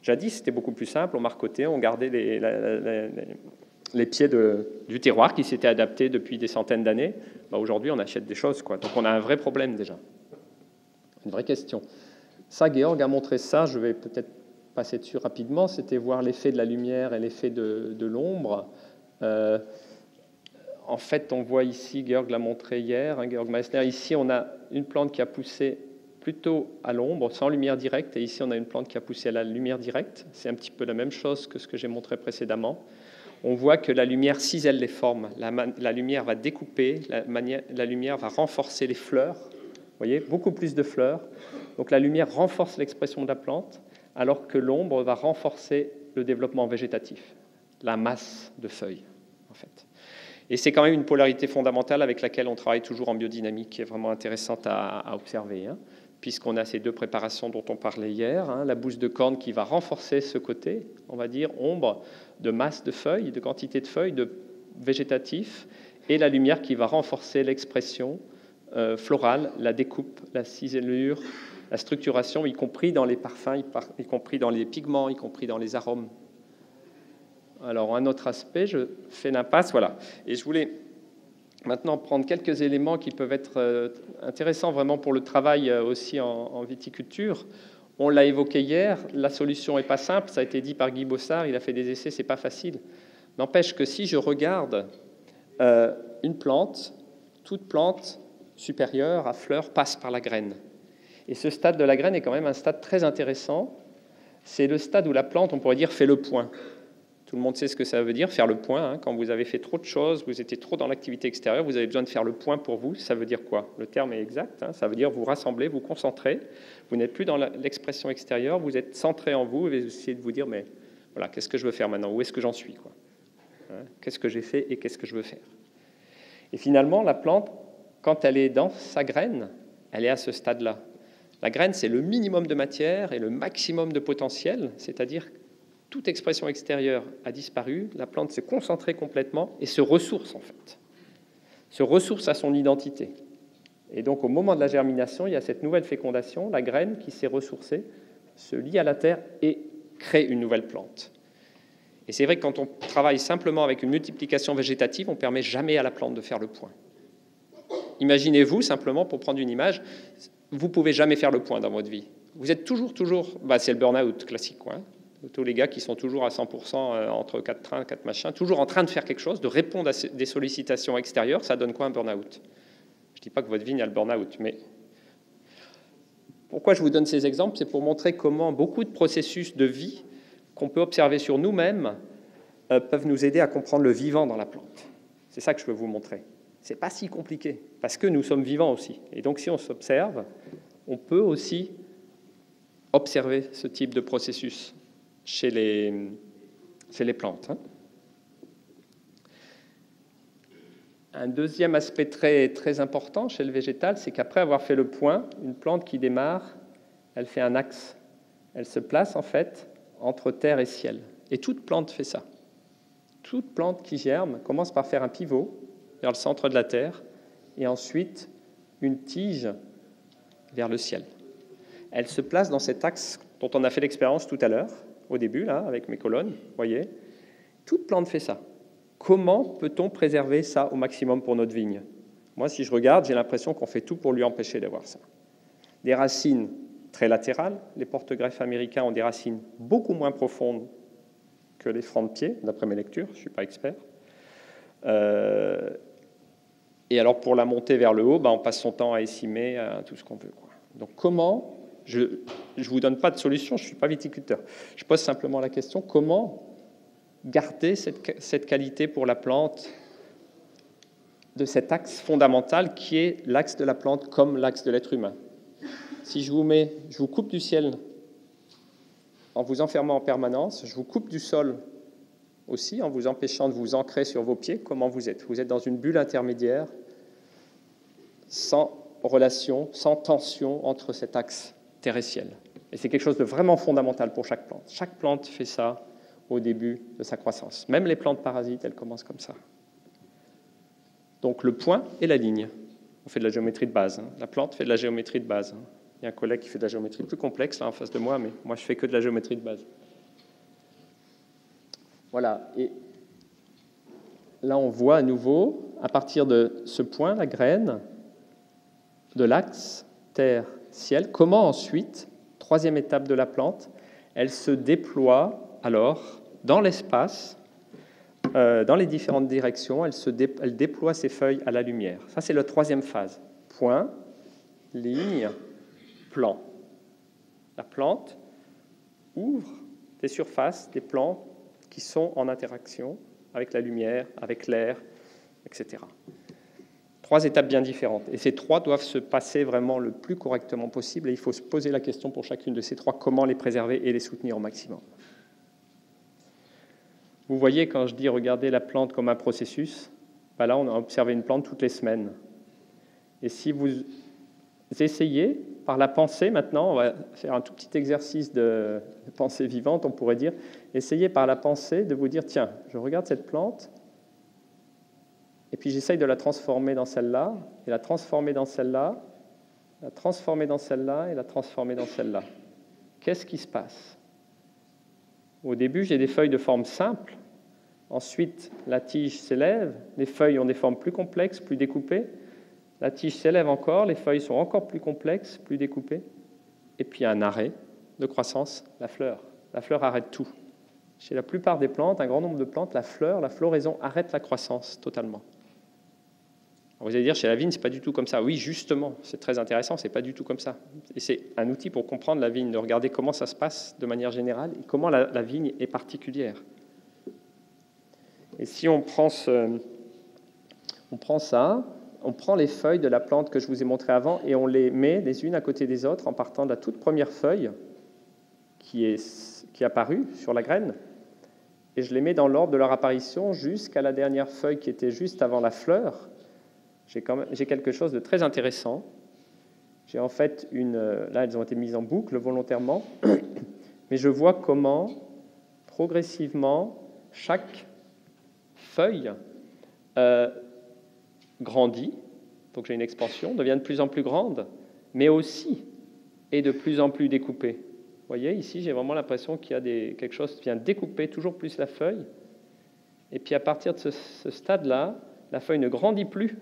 Speaker 1: Jadis, c'était beaucoup plus simple. On marcotait, on gardait les pieds du terroir qui s'étaient adaptés depuis des centaines d'années. Aujourd'hui, on achète des choses, quoi. Donc on a un vrai problème déjà. Une vraie question. Ça, Georg a montré ça. Je vais peut-être passer dessus rapidement, c'était voir l'effet de la lumière et l'effet de l'ombre. En fait, on voit ici, Georg l'a montré hier, Georg Meissner, ici on a une plante qui a poussé plutôt à l'ombre, sans lumière directe, et ici on a une plante qui a poussé à la lumière directe. C'est un petit peu la même chose que ce que j'ai montré précédemment. On voit que la lumière cisèle les formes, la lumière va découper, la lumière va renforcer les fleurs, vous voyez, beaucoup plus de fleurs,
Speaker 2: Donc la lumière renforce l'expression de la plante, alors que l'ombre va renforcer le développement végétatif, la masse de feuilles, en fait. Et c'est quand même une polarité fondamentale avec laquelle on travaille toujours en biodynamique, qui est vraiment intéressante à observer, hein, puisqu'on a ces deux préparations dont on parlait hier, hein, la bouse de corne qui va renforcer ce côté, on va dire, ombre, de masse de feuilles, de quantité de feuilles, de végétatif, et la lumière qui va renforcer l'expression florale, la découpe, la ciselure, la structuration, y compris dans les parfums, y compris dans les pigments, y compris dans les arômes. Alors, un autre aspect, je fais l'impasse, voilà. Et je voulais maintenant prendre quelques éléments qui peuvent être intéressants vraiment pour le travail aussi en viticulture. On l'a évoqué hier, la solution n'est pas simple, ça a été dit par Guy Bossard, il a fait des essais, c'est pas facile. N'empêche que si je regarde une plante, toute plante supérieure à fleurs passe par la graine. Et ce stade de la graine est quand même un stade très intéressant. C'est le stade où la plante, on pourrait dire, fait le point. Tout le monde sait ce que ça veut dire, faire le point. Hein. Quand vous avez fait trop de choses, vous étiez trop dans l'activité extérieure, vous avez besoin de faire le point pour vous. Ça veut dire quoi? Le terme est exact. Hein. Ça veut dire vous rassembler, vous concentrer. Vous n'êtes plus dans l'expression extérieure, vous êtes centré en vous et vous essayez de vous dire, mais voilà, qu'est-ce que je veux faire maintenant? Où est-ce que j'en suis, quoi? Hein, qu'est-ce que j'ai fait et qu'est-ce que je veux faire? Et finalement, la plante, quand elle est dans sa graine, elle est à ce stade-là. La graine, c'est le minimum de matière et le maximum de potentiel, c'est-à-dire toute expression extérieure a disparu, la plante s'est concentrée complètement et se ressource en fait. Se ressource à son identité. Et donc au moment de la germination, il y a cette nouvelle fécondation, la graine qui s'est ressourcée, se lie à la terre et crée une nouvelle plante. Et c'est vrai que quand on travaille simplement avec une multiplication végétative, on ne permet jamais à la plante de faire le point. Imaginez-vous simplement, pour prendre une image, vous ne pouvez jamais faire le point dans votre vie. Vous êtes toujours, c'est le burn-out classique, quoi. Tous les gars qui sont toujours à 100% entre 4 trains, 4 machins, toujours en train de faire quelque chose, de répondre à des sollicitations extérieures, ça donne quoi un burn-out? Je ne dis pas que votre vie n'a le burn-out, mais pourquoi je vous donne ces exemples? C'est pour montrer comment beaucoup de processus de vie qu'on peut observer sur nous-mêmes peuvent nous aider à comprendre le vivant dans la plante. C'est ça que je veux vous montrer. Ce n'est pas si compliqué, parce que nous sommes vivants aussi. Et donc si on s'observe, on peut aussi observer ce type de processus chez les plantes. Hein. Un deuxième aspect très, très important chez le végétal, c'est qu'après avoir fait le point, une plante qui démarre, elle fait un axe. Elle se place en fait entre terre et ciel. Et toute plante fait ça. Toute plante qui germe commence par faire un pivot vers le centre de la terre et ensuite une tige vers le ciel. Elle se place dans cet axe dont on a fait l'expérience tout à l'heure, au début, là, avec mes colonnes, vous voyez. Toute plante fait ça. Comment peut-on préserver ça au maximum pour notre vigne? Moi, si je regarde, j'ai l'impression qu'on fait tout pour lui empêcher d'avoir ça. Des racines très latérales. Les porte-greffes américains ont des racines beaucoup moins profondes que les francs de pied, d'après mes lectures, je ne suis pas expert. Et alors, pour la monter vers le haut, on passe son temps à écimer, à tout ce qu'on veut, quoi. Donc, comment... Je ne vous donne pas de solution, je ne suis pas viticulteur. Je pose simplement la question, comment garder cette qualité pour la plante de cet axe fondamental qui est l'axe de la plante comme l'axe de l'être humain. Si je vous coupe du ciel en vous enfermant en permanence, je vous coupe du sol aussi en vous empêchant de vous ancrer sur vos pieds, comment vous êtes? Vous êtes dans une bulle intermédiaire sans relation, sans tension entre cet axe terre et ciel. Et c'est quelque chose de vraiment fondamental pour chaque plante. Chaque plante fait ça au début de sa croissance. Même les plantes parasites, elles commencent comme ça. Donc le point et la ligne. On fait de la géométrie de base. Hein. La plante fait de la géométrie de base. Hein. Il y a un collègue qui fait de la géométrie plus complexe là en face de moi, mais moi je fais que de la géométrie de base. Voilà. Et là on voit à nouveau, à partir de ce point, la graine, de l'axe terre-ciel, comment ensuite, troisième étape de la plante, elle se déploie alors dans l'espace, dans les différentes directions, elle déploie ses feuilles à la lumière. Ça, c'est la troisième phase. Point, ligne, plan. La plante ouvre des surfaces, des plans qui sont en interaction avec la lumière, avec l'air, etc. 3 étapes bien différentes. Et ces 3 doivent se passer vraiment le plus correctement possible. Et il faut se poser la question pour chacune de ces 3, comment les préserver et les soutenir au maximum. Vous voyez, quand je dis regarder la plante comme un processus, ben là, on a observé une plante toutes les semaines. Et si vous essayez, par la pensée maintenant, on va faire un tout petit exercice de pensée vivante, on pourrait dire, essayez par la pensée de vous dire, tiens, je regarde cette plante, et puis j'essaye de la transformer dans celle-là, et la transformer dans celle-là, la transformer dans celle-là, et la transformer dans celle-là. Qu'est-ce qui se passe? Au début, j'ai des feuilles de forme simple. Ensuite, la tige s'élève. Les feuilles ont des formes plus complexes, plus découpées. La tige s'élève encore. Les feuilles sont encore plus complexes, plus découpées. Et puis, un arrêt de croissance, la fleur. La fleur arrête tout. Chez la plupart des plantes, un grand nombre de plantes, la floraison arrête la croissance totalement. Alors vous allez dire, chez la vigne, c'est pas du tout comme ça. Oui, justement, c'est très intéressant, c'est pas du tout comme ça. Et c'est un outil pour comprendre la vigne, de regarder comment ça se passe de manière générale et comment la vigne est particulière. Et si on prend ça, on prend les feuilles de la plante que je vous ai montré avant et on les met les unes à côté des autres en partant de la toute première feuille qui est apparue sur la graine, et je les mets dans l'ordre de leur apparition jusqu'à la dernière feuille qui était juste avant la fleur. J'ai quelque chose de très intéressant. J'ai en fait là, elles ont été mises en boucle volontairement, mais je vois comment, progressivement, chaque feuille grandit, donc j'ai une expansion, devient de plus en plus grande, mais aussi est de plus en plus découpée. Vous voyez, ici, j'ai vraiment l'impression qu'il y a quelque chose qui vient découper toujours plus la feuille, et puis à partir de ce stade-là, la feuille ne grandit plus.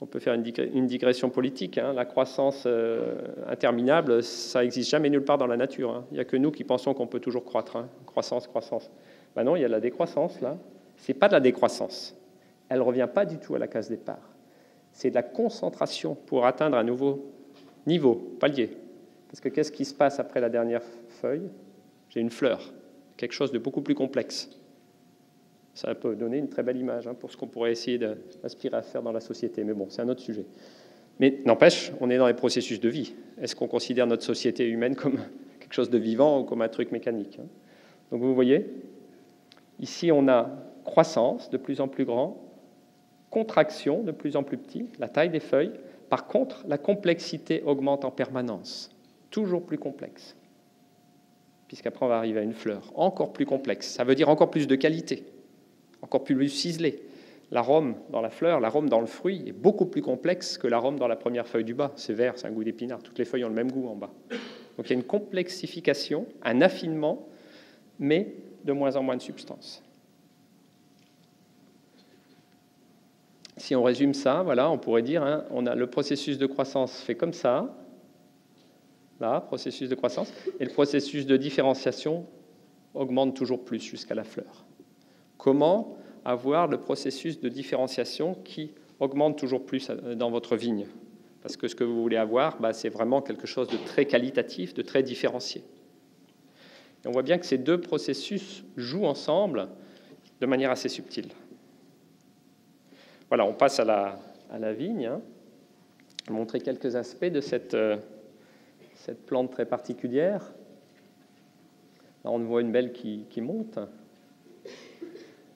Speaker 2: On peut faire une digression politique. La croissance interminable, ça n'existe jamais nulle part dans la nature. Il n'y a que nous qui pensons qu'on peut toujours croître. Croissance. Ben non, il y a de la décroissance, là. Ce n'est pas de la décroissance. Elle ne revient pas du tout à la case départ. C'est de la concentration pour atteindre un nouveau niveau, palier. Parce que qu'est-ce qui se passe après la dernière feuille? J'ai une fleur, quelque chose de beaucoup plus complexe. Ça peut donner une très belle image pour ce qu'on pourrait essayer d'aspirer à faire dans la société. Mais bon, c'est un autre sujet. Mais n'empêche, on est dans les processus de vie. Est-ce qu'on considère notre société humaine comme quelque chose de vivant ou comme un truc mécanique? Donc vous voyez, ici on a croissance de plus en plus grand, contraction de plus en plus petit, la taille des feuilles. Par contre, la complexité augmente en permanence, toujours plus complexe. Puisqu'après on va arriver à une fleur encore plus complexe. Ça veut dire encore plus de qualité. Encore plus ciselé. L'arôme dans la fleur, l'arôme dans le fruit est beaucoup plus complexe que l'arôme dans la première feuille du bas. C'est vert, c'est un goût d'épinard. Toutes les feuilles ont le même goût en bas. Donc il y a une complexification, un affinement, mais de moins en moins de substance. Si on résume ça, voilà, on pourrait dire, on a le processus de croissance fait comme ça, là, processus de croissance, et le processus de différenciation augmente toujours plus jusqu'à la fleur. Comment avoir le processus de différenciation qui augmente toujours plus dans votre vigne? Parce que ce que vous voulez avoir, c'est vraiment quelque chose de très qualitatif, de très différencié. Et on voit bien que ces deux processus jouent ensemble de manière assez subtile. Voilà, on passe à la vigne. Je vais montrer quelques aspects de cette plante très particulière. Là, on voit une belle qui monte.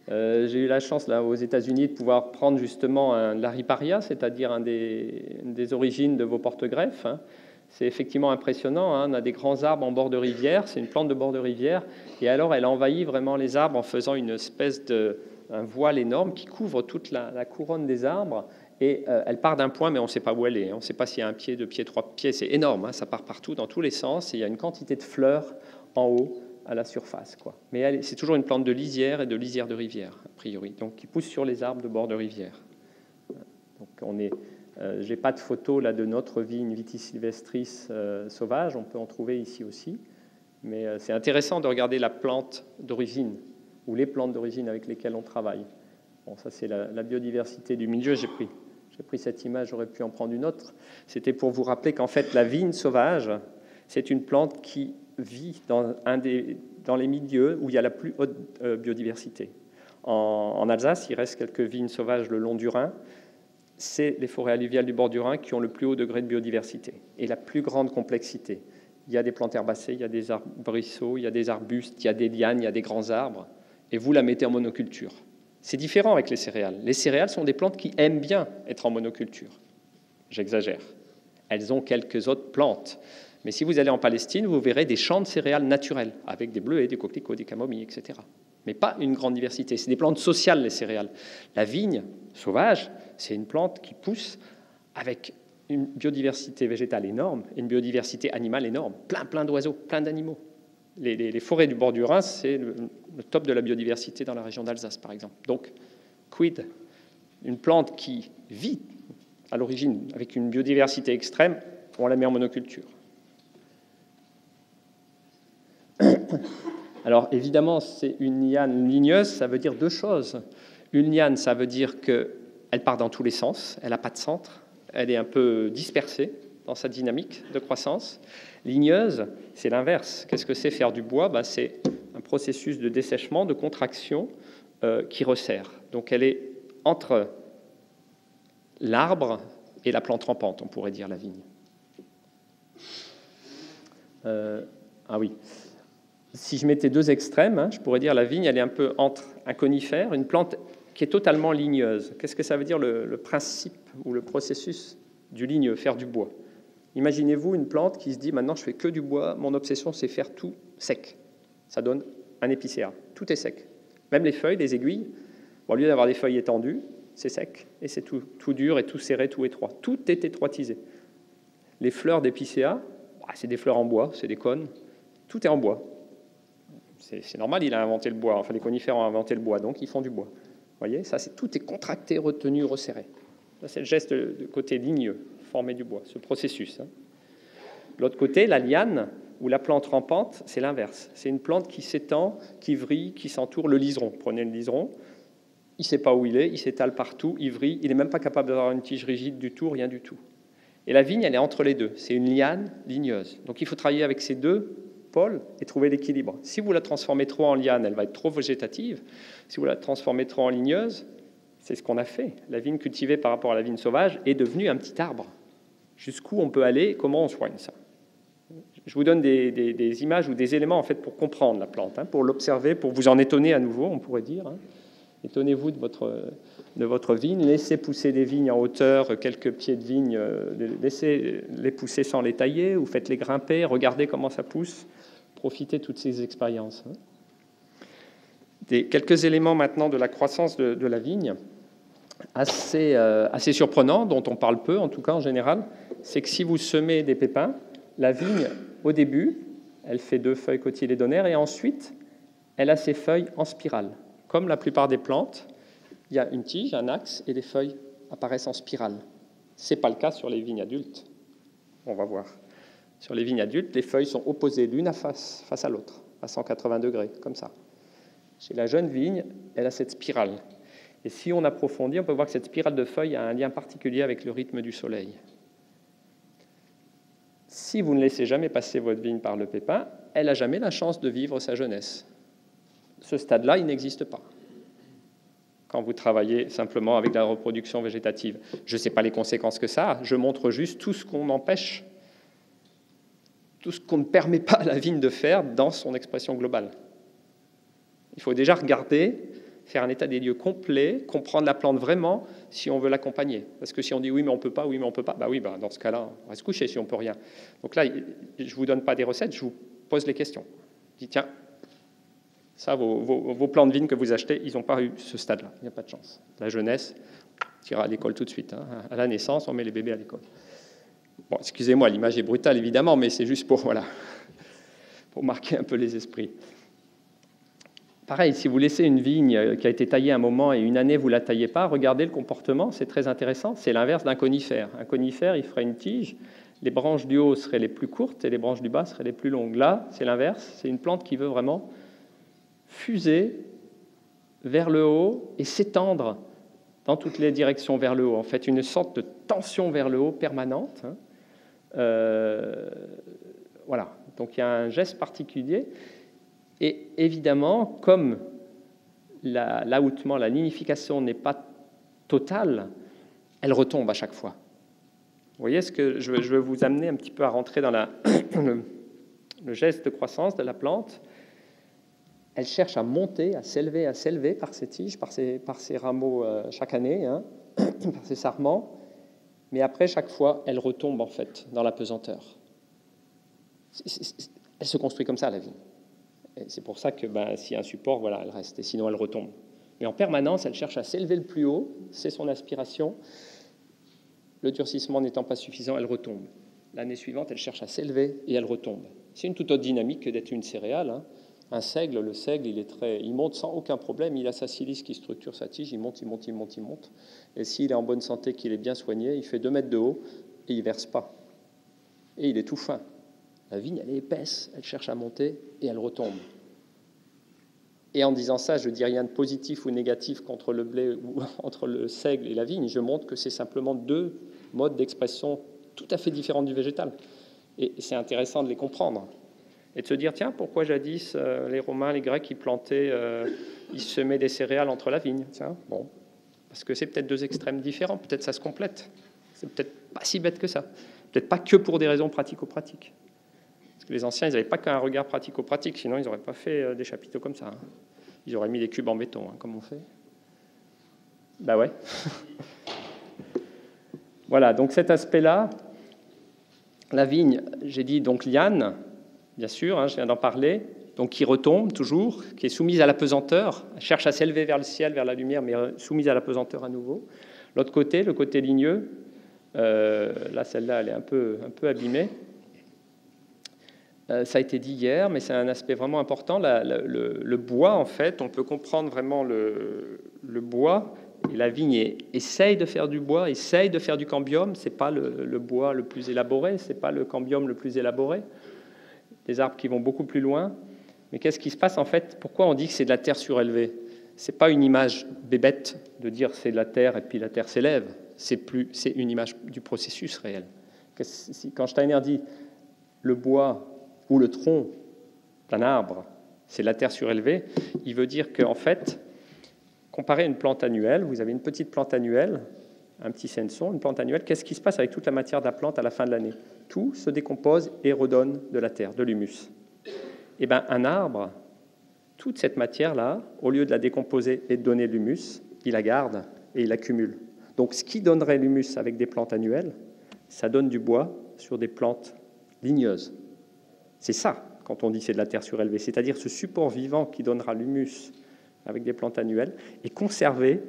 Speaker 2: J'ai eu la chance là, aux États-Unis de pouvoir prendre justement un Lariparia, c'est-à-dire une des origines de vos porte-greffes. C'est effectivement impressionnant. On a des grands arbres en bord de rivière. C'est une plante de bord de rivière. Et alors, elle envahit vraiment les arbres en faisant une espèce un voile énorme qui couvre toute la couronne des arbres. Et elle part d'un point, mais on ne sait pas où elle est. On ne sait pas s'il y a un pied, 2 pieds, 3 pieds. C'est énorme. Ça part partout, dans tous les sens. Et il y a une quantité de fleurs en haut, à la surface, Mais c'est toujours une plante de lisière et de lisière de rivière, a priori, donc qui pousse sur les arbres de bord de rivière. Donc j'ai pas de photo là de notre vigne Vitis sylvestris sauvage, on peut en trouver ici aussi, mais c'est intéressant de regarder la plante d'origine ou les plantes d'origine avec lesquelles on travaille. Bon, ça c'est la biodiversité du milieu. J'ai pris cette image, j'aurais pu en prendre une autre. C'était pour vous rappeler qu'en fait la vigne sauvage, c'est une plante qui vit dans les milieux où il y a la plus haute biodiversité. En Alsace, il reste quelques vignes sauvages le long du Rhin. c'est les forêts alluviales du bord du Rhin qui ont le plus haut degré de biodiversité et la plus grande complexité. Il y a des plantes herbacées, il y a des arbrisseaux, il y a des arbustes, il y a des lianes, il y a des grands arbres, et vous la mettez en monoculture. C'est différent avec les céréales. Les céréales sont des plantes qui aiment bien être en monoculture. J'exagère. Elles ont quelques autres plantes. Mais si vous allez en Palestine, vous verrez des champs de céréales naturels, avec des bleuets, des coquelicots, des camomilles, etc. Mais pas une grande diversité. C'est des plantes sociales, les céréales. La vigne sauvage, c'est une plante qui pousse avec une biodiversité végétale énorme et une biodiversité animale énorme. Plein d'oiseaux, plein d'animaux. Les forêts du bord du Rhin, c'est le top de la biodiversité dans la région d'Alsace, par exemple. Donc, quid? Une plante qui vit à l'origine avec une biodiversité extrême, on la met en monoculture. Alors, évidemment, c'est une liane ligneuse, ça veut dire deux choses. Une liane, ça veut dire qu'elle part dans tous les sens, elle n'a pas de centre, elle est un peu dispersée dans sa dynamique de croissance. Ligneuse, c'est l'inverse. Qu'est-ce que c'est faire du bois? C'est un processus de dessèchement, de contraction qui resserre. Donc elle est entre l'arbre et la plante rampante, on pourrait dire, la vigne. Ah oui. Si je mettais deux extrêmes, je pourrais dire la vigne, elle est un peu entre un conifère, une plante qui est totalement ligneuse. Qu'est-ce que ça veut dire le principe ou le processus du ligneux, faire du bois? Imaginez-vous une plante qui se dit maintenant je fais que du bois, mon obsession c'est faire tout sec. Ça donne un épicéa, tout est sec. Même les feuilles, les aiguilles, au lieu d'avoir des feuilles étendues, c'est sec et c'est tout dur et tout serré, tout étroit. Tout est étroitisé. Les fleurs d'épicéa, c'est des fleurs en bois, c'est des cônes, tout est en bois. C'est normal, il a inventé le bois, enfin les conifères ont inventé le bois, donc ils font du bois. Vous voyez, ça tout est contracté, retenu, resserré. Ça, c'est le geste de côté ligneux, former du bois, ce processus. De l'autre côté, la liane ou la plante rampante, c'est l'inverse. C'est une plante qui s'étend, qui vrille, qui s'entoure. Le liseron, prenez le liseron, il ne sait pas où il est, il s'étale partout, il vrille, il n'est même pas capable d'avoir une tige rigide du tout, rien du tout. Et la vigne, elle est entre les deux. C'est une liane ligneuse. Donc il faut travailler avec ces deux pôles et trouver l'équilibre. Si vous la transformez trop en liane, elle va être trop végétative. Si vous la transformez trop en ligneuse, c'est ce qu'on a fait. La vigne cultivée par rapport à la vigne sauvage est devenue un petit arbre. Jusqu'où on peut aller, comment on soigne ça? Je vous donne des images ou des éléments en fait, pour comprendre la plante, pour l'observer, pour vous en étonner à nouveau, on pourrait dire. Étonnez-vous de votre vigne, laissez pousser des vignes en hauteur, quelques pieds de vigne, laissez-les pousser sans les tailler, ou faites-les grimper, regardez comment ça pousse, profitez de toutes ces expériences. Quelques éléments maintenant de la croissance de la vigne, assez surprenants, dont on parle peu en tout cas en général, c'est que si vous semez des pépins, la vigne au début, elle fait 2 feuilles cotylédonaires et ensuite elle a ses feuilles en spirale. Comme la plupart des plantes, il y a une tige, un axe et les feuilles apparaissent en spirale. Ce n'est pas le cas sur les vignes adultes. On va voir. Sur les vignes adultes, les feuilles sont opposées l'une face à l'autre, à 180 degrés, comme ça. Chez la jeune vigne, elle a cette spirale. Et si on approfondit, on peut voir que cette spirale de feuilles a un lien particulier avec le rythme du soleil. Si vous ne laissez jamais passer votre vigne par le pépin, elle n'a jamais la chance de vivre sa jeunesse. Ce stade-là, il n'existe pas quand vous travaillez simplement avec la reproduction végétative. Je ne sais pas les conséquences que ça a, je montre juste tout ce qu'on empêche, tout ce qu'on ne permet pas à la vigne de faire dans son expression globale. Il faut déjà regarder, faire un état des lieux complet, comprendre la plante vraiment si on veut l'accompagner. Parce que si on dit oui mais on ne peut pas, oui mais on ne peut pas, dans ce cas-là, on va se coucher si on ne peut rien. Donc là, je ne vous donne pas des recettes, je vous pose les questions. Je dis tiens, ça, vos plants de vigne que vous achetez, ils n'ont pas eu ce stade-là, il n'y a pas de chance. La jeunesse, on tire à l'école tout de suite. À la naissance, on met les bébés à l'école. Bon, excusez-moi, l'image est brutale évidemment, mais c'est juste pour marquer un peu les esprits. Pareil, si vous laissez une vigne qui a été taillée un moment et une année, vous ne la taillez pas, regardez le comportement, c'est très intéressant. C'est l'inverse d'un conifère. Un conifère, il ferait une tige, les branches du haut seraient les plus courtes et les branches du bas seraient les plus longues. Là, c'est l'inverse, c'est une plante qui veut vraiment fuser vers le haut et s'étendre dans toutes les directions vers le haut. En fait, une sorte de tension vers le haut permanente. Voilà, donc il y a un geste particulier. Et évidemment, comme l'ahoutement, la lignification n'est pas totale, elle retombe à chaque fois. Vous voyez ce que je veux vous amener un petit peu à rentrer dans le geste de croissance de la plante. Elle cherche à monter, à s'élever par ses tiges, par ses rameaux chaque année, hein, par ses sarments. Mais après, chaque fois, elle retombe en fait dans la pesanteur. Elle se construit comme ça, la vigne. Et c'est pour ça que s'il y a un support, voilà, elle reste, et sinon elle retombe. Mais en permanence, elle cherche à s'élever le plus haut, c'est son aspiration. Le durcissement n'étant pas suffisant, elle retombe. L'année suivante, elle cherche à s'élever et elle retombe. C'est une toute autre dynamique que d'être une céréale. Hein. Un seigle, le seigle, il monte sans aucun problème. Il a sa silice qui structure sa tige, il monte. Et s'il est en bonne santé, qu'il est bien soigné, il fait 2 mètres de haut et il ne verse pas. Et il est tout fin. La vigne, elle est épaisse, elle cherche à monter et elle retombe. Et en disant ça, je ne dis rien de positif ou négatif contre le blé ou entre le seigle et la vigne. Je montre que c'est simplement 2 modes d'expression tout à fait différents du végétal. Et c'est intéressant de les comprendre. Et de se dire, tiens, pourquoi jadis les Romains, les Grecs, ils plantaient, ils semaient des céréales entre la vigne. Tiens, bon, parce que c'est peut-être 2 extrêmes différents. Peut-être ça se complète. C'est peut-être pas si bête que ça. Peut-être pas que pour des raisons pratico-pratiques. Parce que les anciens, ils n'avaient pas qu'un regard pratico-pratique, sinon ils n'auraient pas fait des chapiteaux comme ça. Hein. Ils auraient mis des cubes en béton, hein, comme on fait. Ben ouais. Voilà, donc cet aspect-là, la vigne, j'ai dit donc liane, bien sûr, hein, je viens d'en parler, donc qui retombe toujours, qui est soumise à la pesanteur, elle cherche à s'élever vers le ciel, vers la lumière, mais soumise à la pesanteur à nouveau. L'autre côté, le côté ligneux, là, celle-là, elle est un peu abîmée. Ça a été dit hier, mais c'est un aspect vraiment important. Le bois, en fait, on peut comprendre vraiment le bois. Et la vigne essaye de faire du bois, essaye de faire du cambium. Ce n'est pas le bois le plus élaboré, ce n'est pas le cambium le plus élaboré. Des arbres qui vont beaucoup plus loin. Mais qu'est-ce qui se passe, en fait? Pourquoi on dit que c'est de la terre surélevée? Ce n'est pas une image bébête de dire c'est de la terre et puis la terre s'élève. C'est une image du processus réel. Quand Steiner dit le bois ou le tronc d'un arbre, c'est la terre surélevée, il veut dire qu'en fait, comparé à une plante annuelle, vous avez une petite plante annuelle, un petit senson, une plante annuelle, qu'est-ce qui se passe avec toute la matière de la plante à la fin de l'année? Tout se décompose et redonne de la terre, de l'humus. Eh bien, un arbre, toute cette matière-là, au lieu de la décomposer et de donner de l'humus, il la garde et il l'accumule. Donc, ce qui donnerait l'humus avec des plantes annuelles, ça donne du bois sur des plantes ligneuses. C'est ça, quand on dit c'est de la terre surélevée, c'est-à-dire ce support vivant qui donnera l'humus avec des plantes annuelles est conservé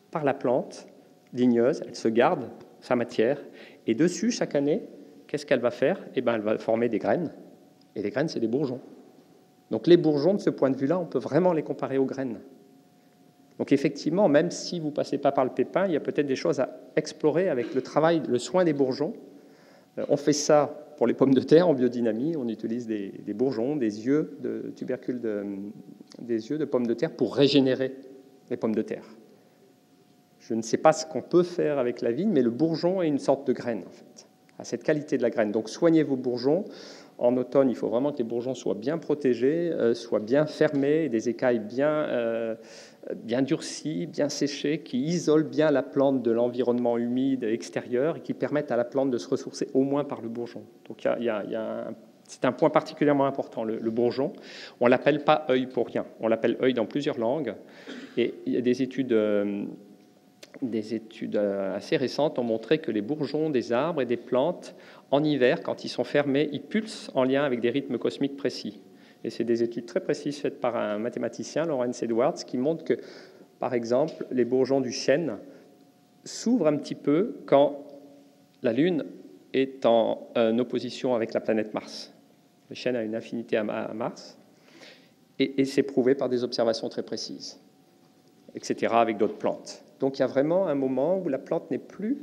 Speaker 2: par la plante ligneuse, elle se garde sa matière, et dessus, chaque année, qu'est-ce qu'elle va faire? Eh bien, elle va former des graines, et les graines, c'est des bourgeons. Donc les bourgeons, de ce point de vue-là, on peut vraiment les comparer aux graines. Donc effectivement, même si vous ne passez pas par le pépin, il y a peut-être des choses à explorer avec le travail, le soin des bourgeons. On fait ça pour les pommes de terre en biodynamie, on utilise des bourgeons, des œufs de tubercules, des œufs de pommes de terre pour régénérer les pommes de terre. Je ne sais pas ce qu'on peut faire avec la vigne, mais le bourgeon est une sorte de graine, en fait, à cette qualité de la graine. Donc soignez vos bourgeons. En automne, il faut vraiment que les bourgeons soient bien protégés, soient bien fermés, des écailles bien durcies, bien séchées, qui isolent bien la plante de l'environnement humide extérieur et qui permettent à la plante de se ressourcer au moins par le bourgeon. Donc c'est un point particulièrement important, le bourgeon. On ne l'appelle pas œil pour rien. On l'appelle œil dans plusieurs langues. Et il y a des études assez récentes ont montré que les bourgeons des arbres et des plantes, en hiver, quand ils sont fermés, ils pulsent en lien avec des rythmes cosmiques précis. Et c'est des études très précises faites par un mathématicien, Lawrence Edwards, qui montrent que, par exemple, les bourgeons du chêne s'ouvrent un petit peu quand la Lune est en opposition avec la planète Mars. Le chêne a une affinité à Mars, et c'est prouvé par des observations très précises, etc., avec d'autres plantes. Donc il y a vraiment un moment où la plante n'est plus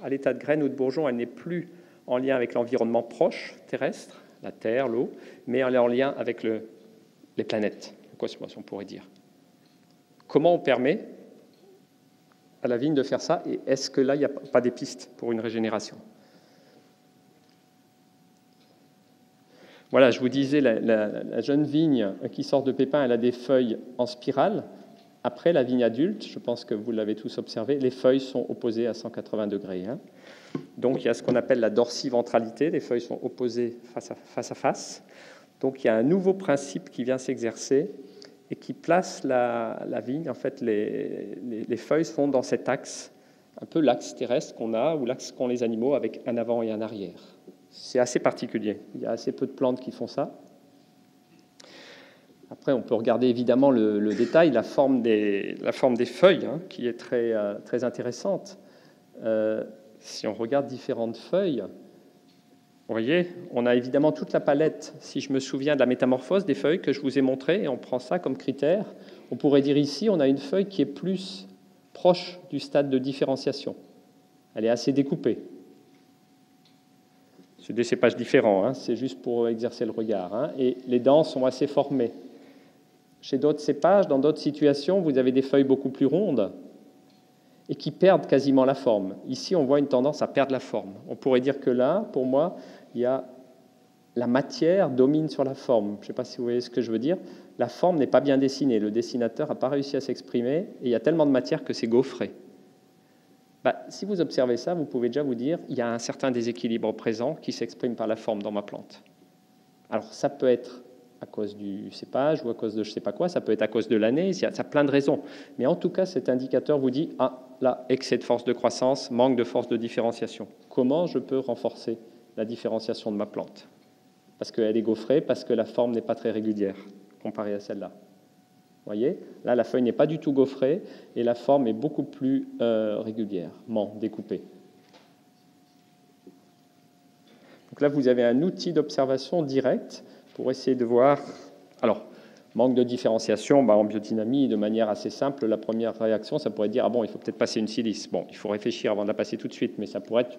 Speaker 2: à l'état de graine ou de bourgeon, elle n'est plus en lien avec l'environnement proche terrestre, la Terre, l'eau, mais elle est en lien avec les planètes, le cosmos, on pourrait dire. Comment on permet à la vigne de faire ça? Et est-ce que là, il n'y a pas des pistes pour une régénération? Voilà, je vous disais, la jeune vigne qui sort de pépin, elle a des feuilles en spirale, Après la vigne adulte, je pense que vous l'avez tous observé, les feuilles sont opposées à 180 degrés. Hein. Donc il y a ce qu'on appelle la dorsiventralité, les feuilles sont opposées face à face. Donc il y a un nouveau principe qui vient s'exercer et qui place la vigne, en fait les feuilles sont dans cet axe, un peu l'axe terrestre qu'on a, ou l'axe qu'ont les animaux avec un avant et un arrière. C'est assez particulier, il y a assez peu de plantes qui font ça. Après, on peut regarder évidemment le détail, la forme des feuilles, hein, qui est très, très intéressante. Si on regarde différentes feuilles, vous voyez, on a évidemment toute la palette, si je me souviens de la métamorphose des feuilles que je vous ai montré, et on prend ça comme critère. On pourrait dire ici, on a une feuille qui est plus proche du stade de différenciation. Elle est assez découpée. C'est des cépages différents, hein, c'est juste pour exercer le regard. Hein, et les dents sont assez formées. Chez d'autres cépages, dans d'autres situations, vous avez des feuilles beaucoup plus rondes et qui perdent quasiment la forme. Ici, on voit une tendance à perdre la forme. On pourrait dire que là, pour moi, il y a la matière domine sur la forme. Je ne sais pas si vous voyez ce que je veux dire. La forme n'est pas bien dessinée. Le dessinateur n'a pas réussi à s'exprimer et il y a tellement de matière que c'est gaufré. Si vous observez ça, vous pouvez déjà vous dire qu'il y a un certain déséquilibre présent qui s'exprime par la forme dans ma plante. Alors, ça peut être à cause du cépage ou à cause de je ne sais pas quoi, ça peut être à cause de l'année, ça a plein de raisons. Mais en tout cas, cet indicateur vous dit, là, excès de force de croissance, manque de force de différenciation. Comment je peux renforcer la différenciation de ma plante? Parce qu'elle est gaufrée, parce que la forme n'est pas très régulière comparée à celle-là. Vous voyez, là, la feuille n'est pas du tout gaufrée et la forme est beaucoup plus régulièrement découpée. Donc là, vous avez un outil d'observation direct pour essayer de voir. Alors, manque de différenciation, en biodynamie, de manière assez simple, la première réaction, ça pourrait dire, il faut peut-être passer une silice. Bon, il faut réfléchir avant de la passer tout de suite, mais ça pourrait être...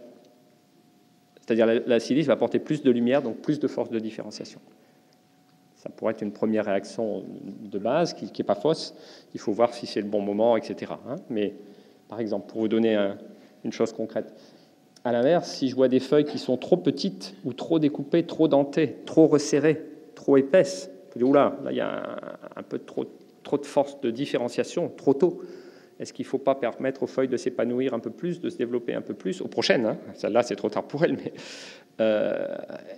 Speaker 2: C'est-à-dire la silice va apporter plus de lumière, donc plus de force de différenciation. Ça pourrait être une première réaction de base qui n'est pas fausse. Il faut voir si c'est le bon moment, etc. Mais, par exemple, pour vous donner une chose concrète, à l'inverse, si je vois des feuilles qui sont trop petites ou trop découpées, trop dentées, trop resserrées, trop épaisses, je dis, oula, là il y a un peu trop de force de différenciation, trop tôt. Est-ce qu'il ne faut pas permettre aux feuilles de s'épanouir un peu plus, de se développer un peu plus, aux prochaines, celle-là c'est trop tard pour elles, mais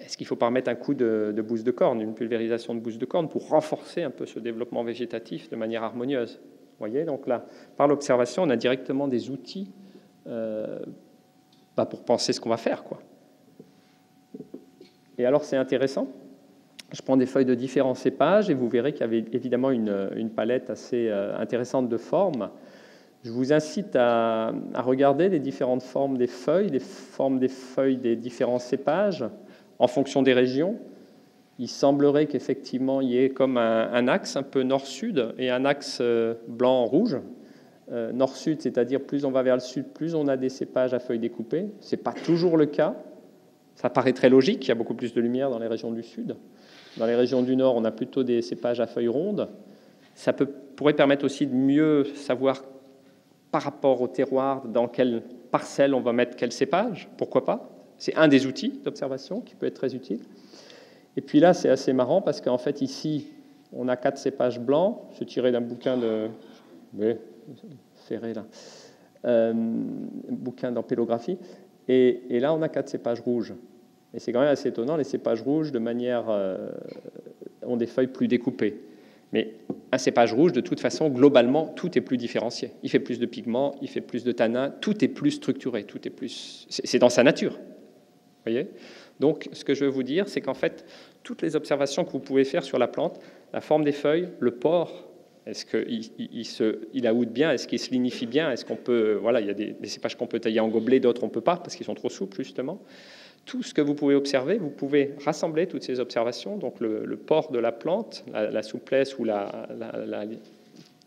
Speaker 2: est-ce qu'il ne faut pas remettre un coup de bouse de corne, une pulvérisation de bouse de corne pour renforcer un peu ce développement végétatif de manière harmonieuse? Vous voyez, donc là, par l'observation, on a directement des outils pour penser ce qu'on va faire, quoi. Et alors, c'est intéressant. Je prends des feuilles de différents cépages et vous verrez qu'il y avait évidemment une palette assez intéressante de formes. Je vous incite à regarder les différentes formes des feuilles, les formes des feuilles des différents cépages en fonction des régions. Il semblerait qu'effectivement, il y ait comme un axe un peu nord-sud et un axe blanc-rouge. Nord-sud, c'est-à-dire plus on va vers le sud, plus on a des cépages à feuilles découpées. Ce n'est pas toujours le cas. Ça paraît très logique, il y a beaucoup plus de lumière dans les régions du sud. Dans les régions du nord, on a plutôt des cépages à feuilles rondes. Ça pourrait permettre aussi de mieux savoir par rapport au terroir dans quelle parcelle on va mettre quel cépage, pourquoi pas. C'est un des outils d'observation qui peut être très utile. Et puis là, c'est assez marrant parce qu'en fait, ici, on a 4 cépages blancs. C'est tiré d'un bouquin de... Ferré, là. Bouquin d'ampélographie. Et là, on a 4 cépages rouges. Et c'est quand même assez étonnant. Les cépages rouges, de manière, ont des feuilles plus découpées. Mais un cépage rouge, de toute façon, globalement, tout est plus différencié. Il fait plus de pigments, il fait plus de tanins, tout est plus structuré, tout est plus... C'est dans sa nature. Vous voyez ? Donc, ce que je veux vous dire, c'est qu'en fait, toutes les observations que vous pouvez faire sur la plante, la forme des feuilles, le port, est-ce qu'il aoûte bien, est-ce qu'il se lignifie bien, est-ce qu'on peut... Voilà, il y a des cépages qu'on peut tailler en gobelet, d'autres on ne peut pas, parce qu'ils sont trop souples, justement. Tout ce que vous pouvez observer, vous pouvez rassembler toutes ces observations, donc le port de la plante, la souplesse ou la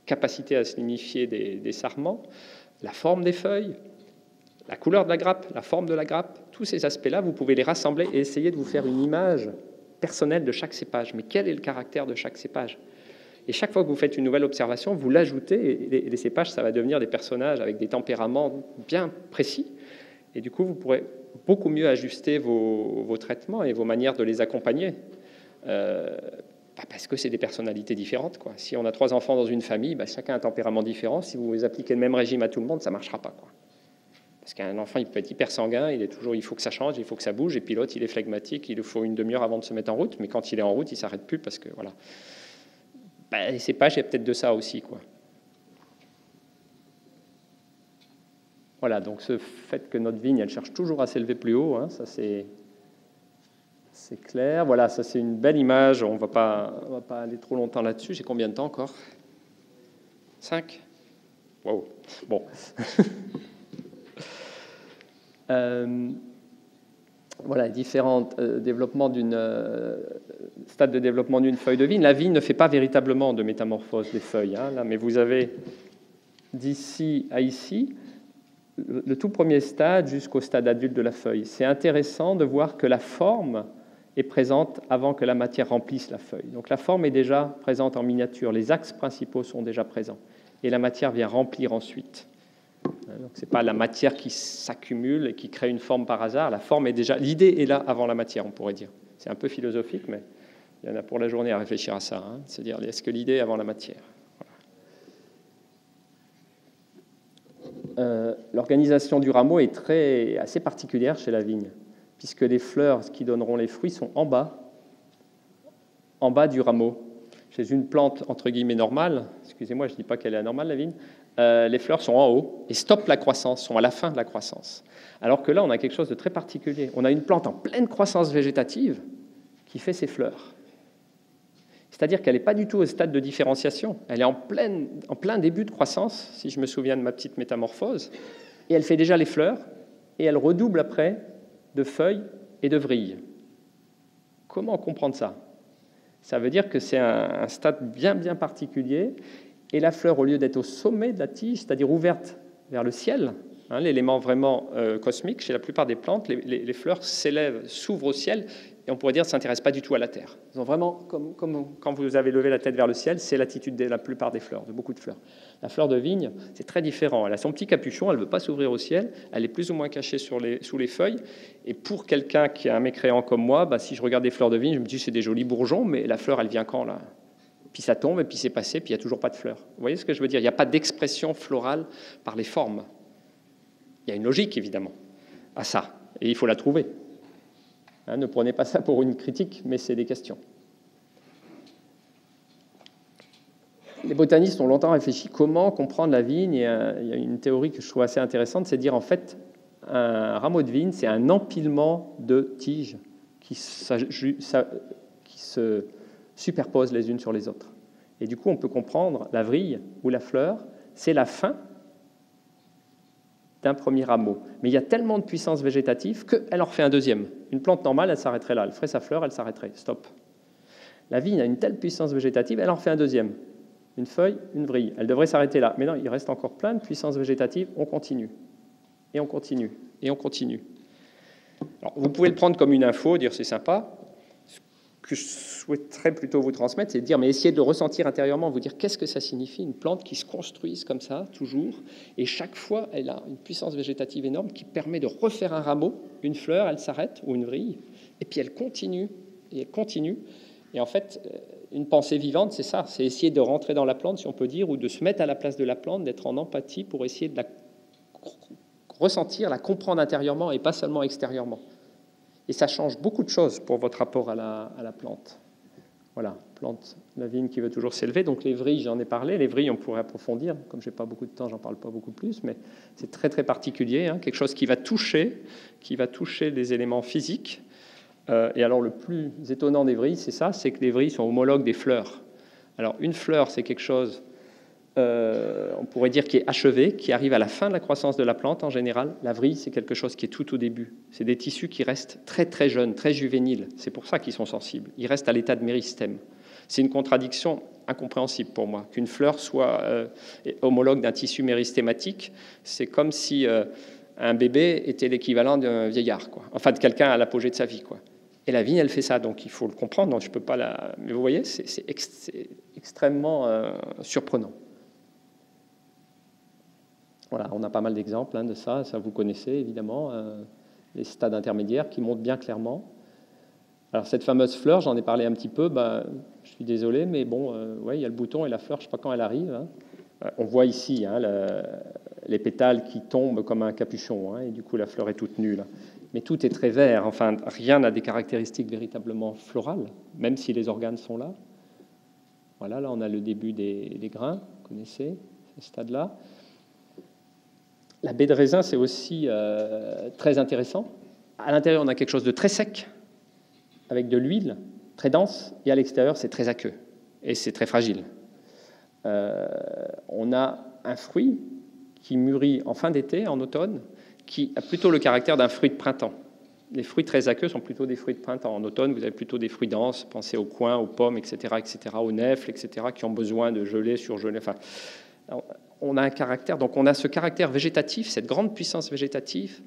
Speaker 2: capacité à se lignifier des sarments, la forme des feuilles, la couleur de la grappe, la forme de la grappe, tous ces aspects-là, vous pouvez les rassembler et essayer de vous faire une image personnelle de chaque cépage. Mais quel est le caractère de chaque cépage ? Et chaque fois que vous faites une nouvelle observation, vous l'ajoutez, et les cépages, ça va devenir des personnages avec des tempéraments bien précis. Et du coup, vous pourrez beaucoup mieux ajuster vos traitements et vos manières de les accompagner. Parce que c'est des personnalités différentes, quoi. Si on a 3 enfants dans une famille, chacun a un tempérament différent. Si vous appliquez le même régime à tout le monde, ça ne marchera pas, quoi. Parce qu'un enfant, il peut être hyper sanguin, il faut que ça change, il faut que ça bouge, et puis l'autre, il est flegmatique, il lui faut une demi-heure avant de se mettre en route, mais quand il est en route, il ne s'arrête plus parce que, voilà. Les cépages, il y a peut-être de ça aussi, quoi. Voilà, donc ce fait que notre vigne, elle cherche toujours à s'élever plus haut, hein, ça c'est clair. Voilà, ça c'est une belle image, on ne va pas aller trop longtemps là-dessus. J'ai combien de temps encore? 5? Wow, bon. Voilà, différents stades de développement d'une feuille de vigne. La vigne ne fait pas véritablement de métamorphose des feuilles, hein, là, mais vous avez d'ici à ici le tout premier stade jusqu'au stade adulte de la feuille. C'est intéressant de voir que la forme est présente avant que la matière remplisse la feuille. Donc la forme est déjà présente en miniature, les axes principaux sont déjà présents, et la matière vient remplir ensuite. Donc c'est pas la matière qui s'accumule et qui crée une forme par hasard. La forme est déjà, l'idée est là avant la matière, on pourrait dire. C'est un peu philosophique, mais il y en a pour la journée à réfléchir à ça. Hein. C'est-à-dire, est-ce que l'idée est avant la matière? L'organisation du rameau est assez particulière chez la vigne, puisque les fleurs qui donneront les fruits sont en bas du rameau. Chez une plante entre guillemets normale, excusez-moi, je ne dis pas qu'elle est anormale la vigne, les fleurs sont en haut et stoppent la croissance, sont à la fin de la croissance. Alors que là, on a quelque chose de très particulier. On a une plante en pleine croissance végétative qui fait ses fleurs. C'est-à-dire qu'elle n'est pas du tout au stade de différenciation. Elle est en plein début de croissance, si je me souviens de ma petite métamorphose, et elle fait déjà les fleurs, et elle redouble après de feuilles et de vrilles. Comment comprendre ça? Ça veut dire que c'est un stade bien, bien particulier, et la fleur, au lieu d'être au sommet de la tige, c'est-à-dire ouverte vers le ciel, hein, l'élément vraiment cosmique, chez la plupart des plantes, les fleurs s'élèvent, s'ouvrent au ciel, et on pourrait dire ne s'intéressent pas du tout à la terre. Ils ont vraiment, comme quand vous avez levé la tête vers le ciel, c'est l'attitude de la plupart des fleurs, de beaucoup de fleurs. La fleur de vigne, c'est très différent. Elle a son petit capuchon, elle ne veut pas s'ouvrir au ciel, elle est plus ou moins cachée sous les feuilles. Et pour quelqu'un qui est un mécréant comme moi, si je regarde des fleurs de vigne, je me dis c'est des jolis bourgeons, mais la fleur, elle vient quand là? Puis ça tombe, et puis c'est passé, puis il n'y a toujours pas de fleurs. Vous voyez ce que je veux dire? Il n'y a pas d'expression florale par les formes. Il y a une logique, évidemment, à ça, et il faut la trouver. Hein, ne prenez pas ça pour une critique, mais c'est des questions. Les botanistes ont longtemps réfléchi comment comprendre la vigne, et il y a une théorie que je trouve assez intéressante, c'est de dire en fait, un rameau de vigne, c'est un empilement de tiges qui se superposent les unes sur les autres. Et du coup, on peut comprendre la vrille ou la fleur, c'est la fin d'un premier rameau. Mais il y a tellement de puissance végétative qu'elle en refait un deuxième. Une plante normale, elle s'arrêterait là. Elle ferait sa fleur, elle s'arrêterait. Stop. La vigne a une telle puissance végétative, elle en refait un deuxième. Une feuille, une vrille. Elle devrait s'arrêter là. Mais non, il reste encore plein de puissance végétative. On continue. Et on continue. Et on continue. Alors, vous pouvez le prendre comme une info, dire c'est sympa. Ce que je souhaiterais plutôt vous transmettre, c'est de dire, mais essayez de le ressentir intérieurement, vous dire qu'est-ce que ça signifie, une plante qui se construise comme ça, toujours, et chaque fois, elle a une puissance végétative énorme qui permet de refaire un rameau, une fleur, elle s'arrête, ou une vrille, et puis elle continue, et elle continue. Et en fait, une pensée vivante, c'est ça, c'est essayer de rentrer dans la plante, si on peut dire, ou de se mettre à la place de la plante, d'être en empathie pour essayer de la ressentir, la comprendre intérieurement et pas seulement extérieurement. Et ça change beaucoup de choses pour votre rapport à la plante. Voilà, plante, la vigne qui veut toujours s'élever. Donc les vrilles, j'en ai parlé. Les vrilles, on pourrait approfondir. Comme je n'ai pas beaucoup de temps, j'en parle pas beaucoup plus. Mais c'est très, très particulier. Hein, quelque chose qui va toucher les éléments physiques. Et alors, le plus étonnant des vrilles, c'est ça, c'est que les vrilles sont homologues des fleurs. Alors, une fleur, c'est quelque chose, on pourrait dire, qui est achevé, qui arrive à la fin de la croissance de la plante en général. La vrille, c'est quelque chose qui est tout au début. C'est des tissus qui restent très très jeunes, très juvéniles. C'est pour ça qu'ils sont sensibles. Ils restent à l'état de méristème. C'est une contradiction incompréhensible pour moi. Qu'une fleur soit homologue d'un tissu méristématique, c'est comme si un bébé était l'équivalent d'un vieillard, quoi. Enfin, de quelqu'un à l'apogée de sa vie, quoi. Et la vigne, elle fait ça, donc il faut le comprendre. Donc je peux pas la... Mais vous voyez, c'est extrêmement surprenant. Voilà, on a pas mal d'exemples de ça vous connaissez évidemment, les stades intermédiaires qui montrent bien clairement. Alors cette fameuse fleur, j'en ai parlé un petit peu, je suis désolé, mais bon, ouais, il y a le bouton et la fleur, je ne sais pas quand elle arrive. Hein. On voit ici les pétales qui tombent comme un capuchon, hein, et du coup la fleur est toute nue. Là. Mais tout est très vert, enfin rien n'a des caractéristiques véritablement florales, même si les organes sont là. Voilà, là on a le début des grains, vous connaissez ce stade-là. La baie de raisin, c'est aussi très intéressant. À l'intérieur, on a quelque chose de très sec, avec de l'huile très dense, et à l'extérieur, c'est très aqueux, et c'est très fragile. On a un fruit qui mûrit en fin d'été, en automne, qui a plutôt le caractère d'un fruit de printemps. Les fruits très aqueux sont plutôt des fruits de printemps. En automne, vous avez plutôt des fruits denses, pensez aux coings, aux pommes, etc., aux nèfles, etc., qui ont besoin de gelée, surgelée. Enfin, on a un caractère, donc on a ce caractère végétatif, cette grande puissance végétative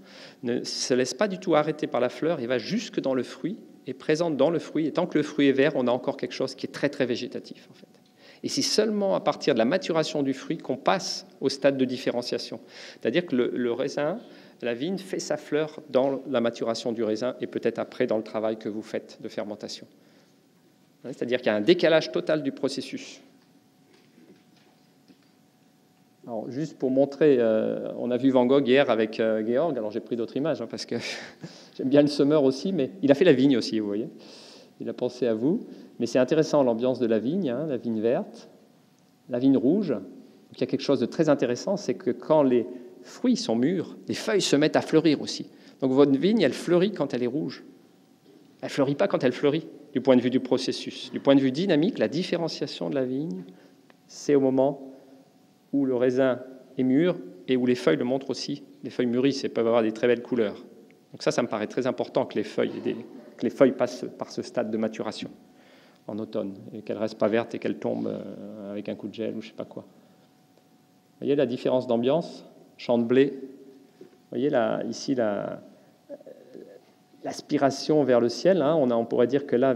Speaker 2: ne se laisse pas du tout arrêter par la fleur, il va jusque dans le fruit, est présente dans le fruit, et tant que le fruit est vert, on a encore quelque chose qui est très très végétatif en fait. Et c'est seulement à partir de la maturation du fruit qu'on passe au stade de différenciation. C'est-à-dire que le raisin, la vigne, fait sa fleur dans la maturation du raisin et peut-être après dans le travail que vous faites de fermentation. C'est-à-dire qu'il y a un décalage total du processus. Alors, juste pour montrer, on a vu Van Gogh hier avec Georg, alors j'ai pris d'autres images hein, parce que j'aime bien le semeur aussi, mais il a fait la vigne aussi, vous voyez. Il a pensé à vous. Mais c'est intéressant l'ambiance de la vigne verte, la vigne rouge. Donc, il y a quelque chose de très intéressant, c'est que quand les fruits sont mûrs, les feuilles se mettent à fleurir aussi. Donc votre vigne, elle fleurit quand elle est rouge. Elle ne fleurit pas quand elle fleurit, du point de vue du processus. Du point de vue dynamique, la différenciation de la vigne, c'est au moment où le raisin est mûr et où les feuilles le montrent aussi. Les feuilles mûrissent et peuvent avoir des très belles couleurs. Donc ça me paraît très important que les feuilles passent par ce stade de maturation en automne, et qu'elles ne restent pas vertes et qu'elles tombent avec un coup de gel ou je ne sais pas quoi. Vous voyez la différence d'ambiance, champ de blé. Vous voyez là, ici l'aspiration vers le ciel. Hein, on pourrait dire que là,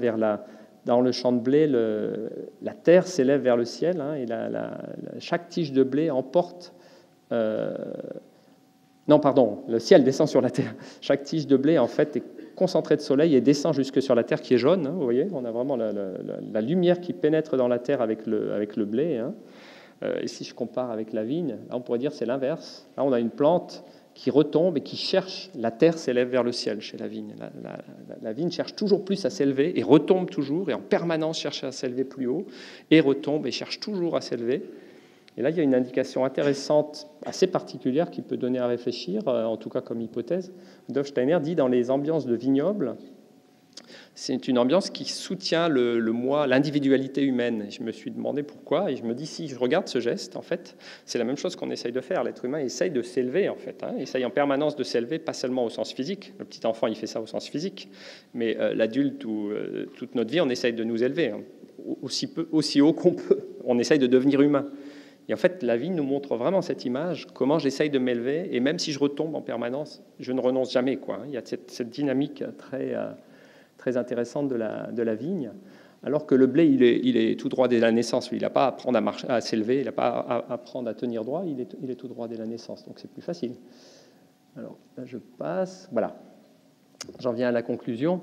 Speaker 2: dans le champ de blé, la terre s'élève vers le ciel, hein, et chaque tige de blé emporte... non, pardon, le ciel descend sur la terre. Chaque tige de blé, en fait, est concentrée de soleil et descend jusque sur la terre qui est jaune. Hein, vous voyez, on a vraiment la lumière qui pénètre dans la terre avec le blé. Hein. Et si je compare avec la vigne, là, on pourrait dire c'est l'inverse. Là, on a une plante qui retombe et qui cherche, la terre s'élève vers le ciel chez la vigne. La vigne cherche toujours plus à s'élever et retombe toujours, et en permanence cherche à s'élever plus haut, et retombe et cherche toujours à s'élever. Et là, il y a une indication intéressante, assez particulière, qui peut donner à réfléchir, en tout cas comme hypothèse. Rudolf Steiner dit dans les ambiances de vignoble, c'est une ambiance qui soutient le moi, l'individualité humaine. Et je me suis demandé pourquoi, et je me dis, si je regarde ce geste, en fait, c'est la même chose qu'on essaye de faire. L'être humain essaye de s'élever, en fait. Hein, essaye en permanence de s'élever, pas seulement au sens physique. Le petit enfant, il fait ça au sens physique. Mais l'adulte ou toute notre vie, on essaye de nous élever. Hein, aussi haut qu'on peut. On essaye de devenir humain. Et en fait, la vie nous montre vraiment cette image, comment j'essaye de m'élever, et même si je retombe en permanence, je ne renonce jamais, quoi. Il y a cette dynamique très intéressante de la vigne, alors que le blé, il est tout droit dès la naissance. Il n'a pas à apprendre à s'élever, il n'a pas à apprendre à tenir droit, il est tout droit dès la naissance, donc c'est plus facile. Alors, là, je passe. Voilà. J'en viens à la conclusion.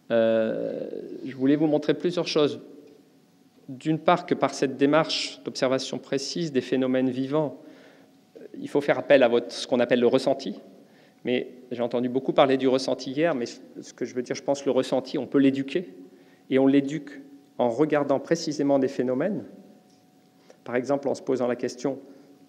Speaker 2: Je voulais vous montrer plusieurs choses. D'une part, que par cette démarche d'observation précise des phénomènes vivants, il faut faire appel à ce qu'on appelle le ressenti. Mais j'ai entendu beaucoup parler du ressenti hier, mais ce que je veux dire, je pense, le ressenti, on peut l'éduquer. Et on l'éduque en regardant précisément des phénomènes. Par exemple, en se posant la question,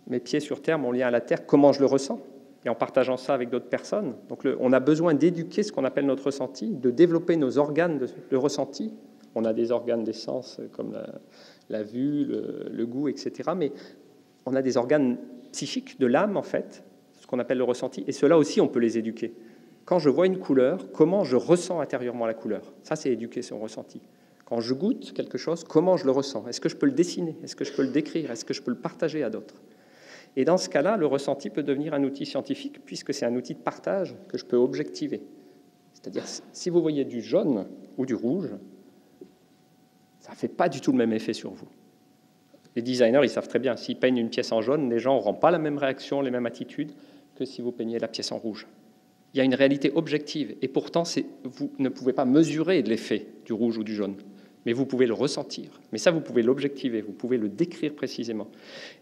Speaker 2: mes pieds sur terre, mon lien à la terre, comment je le ressens ? Et en partageant ça avec d'autres personnes. Donc on a besoin d'éduquer ce qu'on appelle notre ressenti, de développer nos organes de ressenti. On a des organes des sens comme la vue, le goût, etc. Mais on a des organes psychiques de l'âme, en fait, ce qu'on appelle le ressenti. Et ceux-là aussi, on peut les éduquer. Quand je vois une couleur, comment je ressens intérieurement la couleur ? Ça, c'est éduquer son ressenti. Quand je goûte quelque chose, comment je le ressens ? Est-ce que je peux le dessiner ? Est-ce que je peux le décrire ? Est-ce que je peux le partager à d'autres ? Et dans ce cas-là, le ressenti peut devenir un outil scientifique, puisque c'est un outil de partage que je peux objectiver. C'est-à-dire, si vous voyez du jaune ou du rouge, ça ne fait pas du tout le même effet sur vous. Les designers, ils savent très bien, s'ils peignent une pièce en jaune, les gens n'auront pas la même réaction, les mêmes attitudes que si vous peignez la pièce en rouge. Il y a une réalité objective. Et pourtant, vous ne pouvez pas mesurer l'effet du rouge ou du jaune. Mais vous pouvez le ressentir. Mais ça, vous pouvez l'objectiver, vous pouvez le décrire précisément.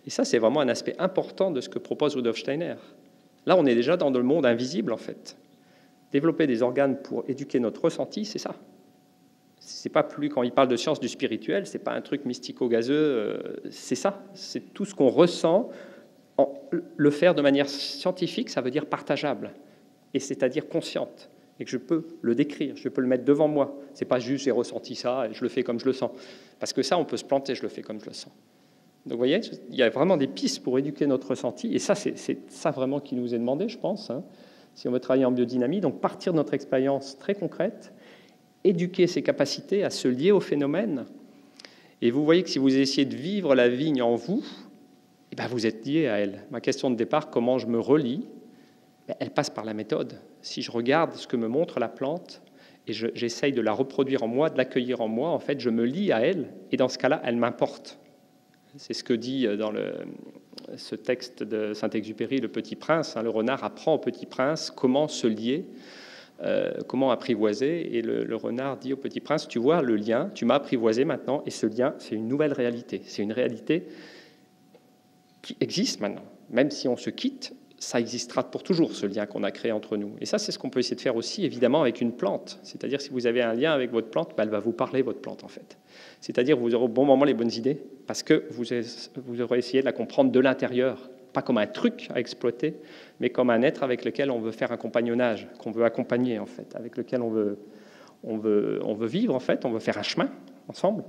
Speaker 2: Et ça, c'est vraiment un aspect important de ce que propose Rudolf Steiner. Là, on est déjà dans le monde invisible, en fait. Développer des organes pour éduquer notre ressenti, c'est ça. C'est pas plus, quand il parle de science du spirituel, c'est pas un truc mystico-gazeux, c'est ça. C'est tout ce qu'on ressent. Le faire de manière scientifique, ça veut dire partageable, et c'est-à-dire consciente. Et que je peux le décrire, je peux le mettre devant moi. C'est pas juste j'ai ressenti ça et je le fais comme je le sens. Parce que ça, on peut se planter, je le fais comme je le sens. Donc vous voyez, il y a vraiment des pistes pour éduquer notre ressenti. Et ça, c'est ça vraiment qui nous est demandé, je pense, hein, si on veut travailler en biodynamie. Donc partir de notre expérience très concrète, éduquer ses capacités à se lier au phénomène. Et vous voyez que si vous essayez de vivre la vigne en vous, eh bien vous êtes lié à elle. Ma question de départ, comment je me relie, elle passe par la méthode. Si je regarde ce que me montre la plante et j'essaye de la reproduire en moi, de l'accueillir en moi, en fait, je me lie à elle et dans ce cas-là, elle m'importe. C'est ce que dit dans ce texte de Saint-Exupéry, Le Petit Prince. Le renard apprend au Petit Prince comment se lier, comment apprivoiser. Et le renard dit au Petit Prince, tu vois le lien, tu m'as apprivoisé maintenant, et ce lien, c'est une nouvelle réalité. C'est une réalité qui existe maintenant. Même si on se quitte, ça existera pour toujours, ce lien qu'on a créé entre nous. Et ça, c'est ce qu'on peut essayer de faire aussi, évidemment, avec une plante. C'est-à-dire, si vous avez un lien avec votre plante, elle va vous parler, votre plante, en fait. C'est-à-dire, vous aurez au bon moment les bonnes idées, parce que vous aurez essayé de la comprendre de l'intérieur, pas comme un truc à exploiter, mais comme un être avec lequel on veut faire un compagnonnage, qu'on veut accompagner, en fait, avec lequel on veut vivre, en fait, on veut faire un chemin ensemble.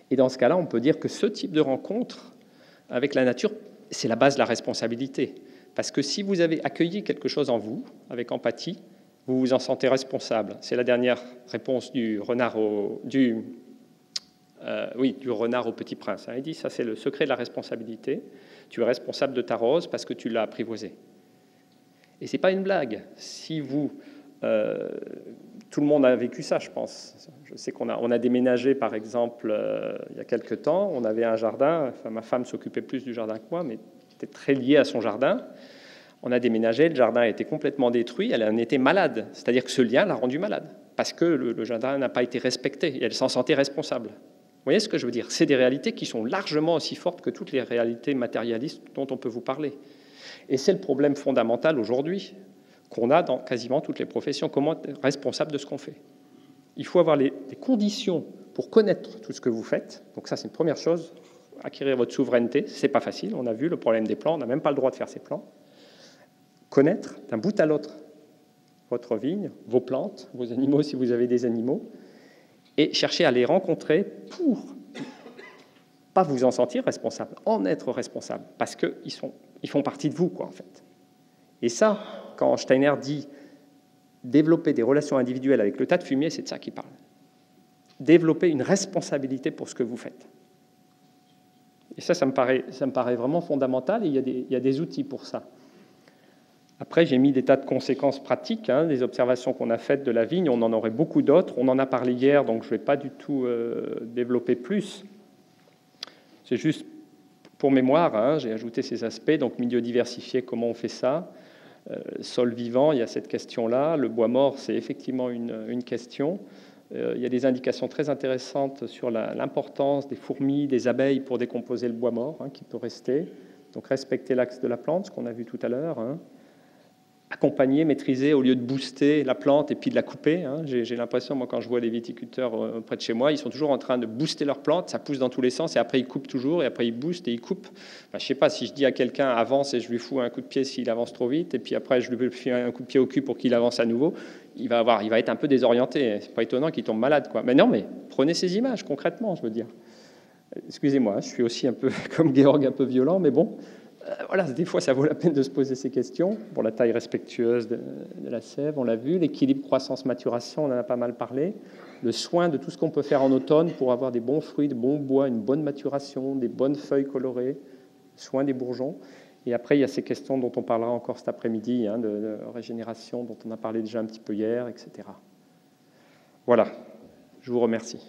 Speaker 2: Et dans ce cas-là, on peut dire que ce type de rencontre avec la nature, c'est la base de la responsabilité. Parce que si vous avez accueilli quelque chose en vous, avec empathie, vous vous en sentez responsable. C'est la dernière réponse du renard du renard au Petit Prince. Il dit, ça c'est le secret de la responsabilité. Tu es responsable de ta rose parce que tu l'as apprivoisée. Et ce n'est pas une blague. Si vous... tout le monde a vécu ça, je pense. Je sais qu'on a déménagé, par exemple, il y a quelque temps. On avait un jardin. Enfin, ma femme s'occupait plus du jardin que moi, mais était très liée à son jardin. On a déménagé, le jardin a été complètement détruit. Elle en était malade. C'est-à-dire que ce lien l'a rendue malade parce que le jardin n'a pas été respecté et elle s'en sentait responsable. Vous voyez ce que je veux dire? C'est des réalités qui sont largement aussi fortes que toutes les réalités matérialistes dont on peut vous parler. Et c'est le problème fondamental aujourd'hui qu'on a dans quasiment toutes les professions. Comment être responsable de ce qu'on fait? Il faut avoir les conditions pour connaître tout ce que vous faites. Donc ça, c'est une première chose. Acquérir votre souveraineté, c'est pas facile. On a vu le problème des plans. On n'a même pas le droit de faire ces plans. Connaître d'un bout à l'autre votre vigne, vos plantes, vos animaux si vous avez des animaux, et chercher à les rencontrer pour pas vous en sentir responsable, en être responsable, parce qu'ils font partie de vous, quoi, en fait. Et ça, quand Steiner dit développer des relations individuelles avec le tas de fumier, c'est de ça qu'il parle. Développer une responsabilité pour ce que vous faites. Et ça me paraît vraiment fondamental, et il y a des outils pour ça. Après, j'ai mis des tas de conséquences pratiques, des observations qu'on a faites de la vigne. On en aurait beaucoup d'autres. On en a parlé hier, donc je ne vais pas du tout développer plus. C'est juste pour mémoire, j'ai ajouté ces aspects. Donc, milieu diversifié, comment on fait ça? Sol vivant, il y a cette question-là. Le bois mort, c'est effectivement une question. Il y a des indications très intéressantes sur l'importance des fourmis, des abeilles pour décomposer le bois mort, qui peut rester. Donc, respecter l'axe de la plante, ce qu'on a vu tout à l'heure. Accompagner, maîtriser, au lieu de booster la plante et puis de la couper. J'ai l'impression, moi, quand je vois les viticulteurs près de chez moi, ils sont toujours en train de booster leur plante, ça pousse dans tous les sens, et après ils coupent toujours, et après ils boostent et ils coupent. Je ne sais pas, si je dis à quelqu'un avance et je lui fous un coup de pied s'il avance trop vite, et puis après je lui fais un coup de pied au cul pour qu'il avance à nouveau, il va être un peu désorienté. C'est pas étonnant qu'il tombe malade, quoi. Mais non, mais prenez ces images concrètement, je veux dire. Excusez-moi, je suis aussi un peu comme Georg, un peu violent, mais bon. Voilà, des fois, ça vaut la peine de se poser ces questions. Pour la taille respectueuse de la sève, on l'a vu. L'équilibre croissance-maturation, on en a pas mal parlé. Le soin de tout ce qu'on peut faire en automne pour avoir des bons fruits, de bons bois, une bonne maturation, des bonnes feuilles colorées, soin des bourgeons. Et après, il y a ces questions dont on parlera encore cet après-midi, de régénération, dont on a parlé déjà un petit peu hier, etc. Voilà, je vous remercie.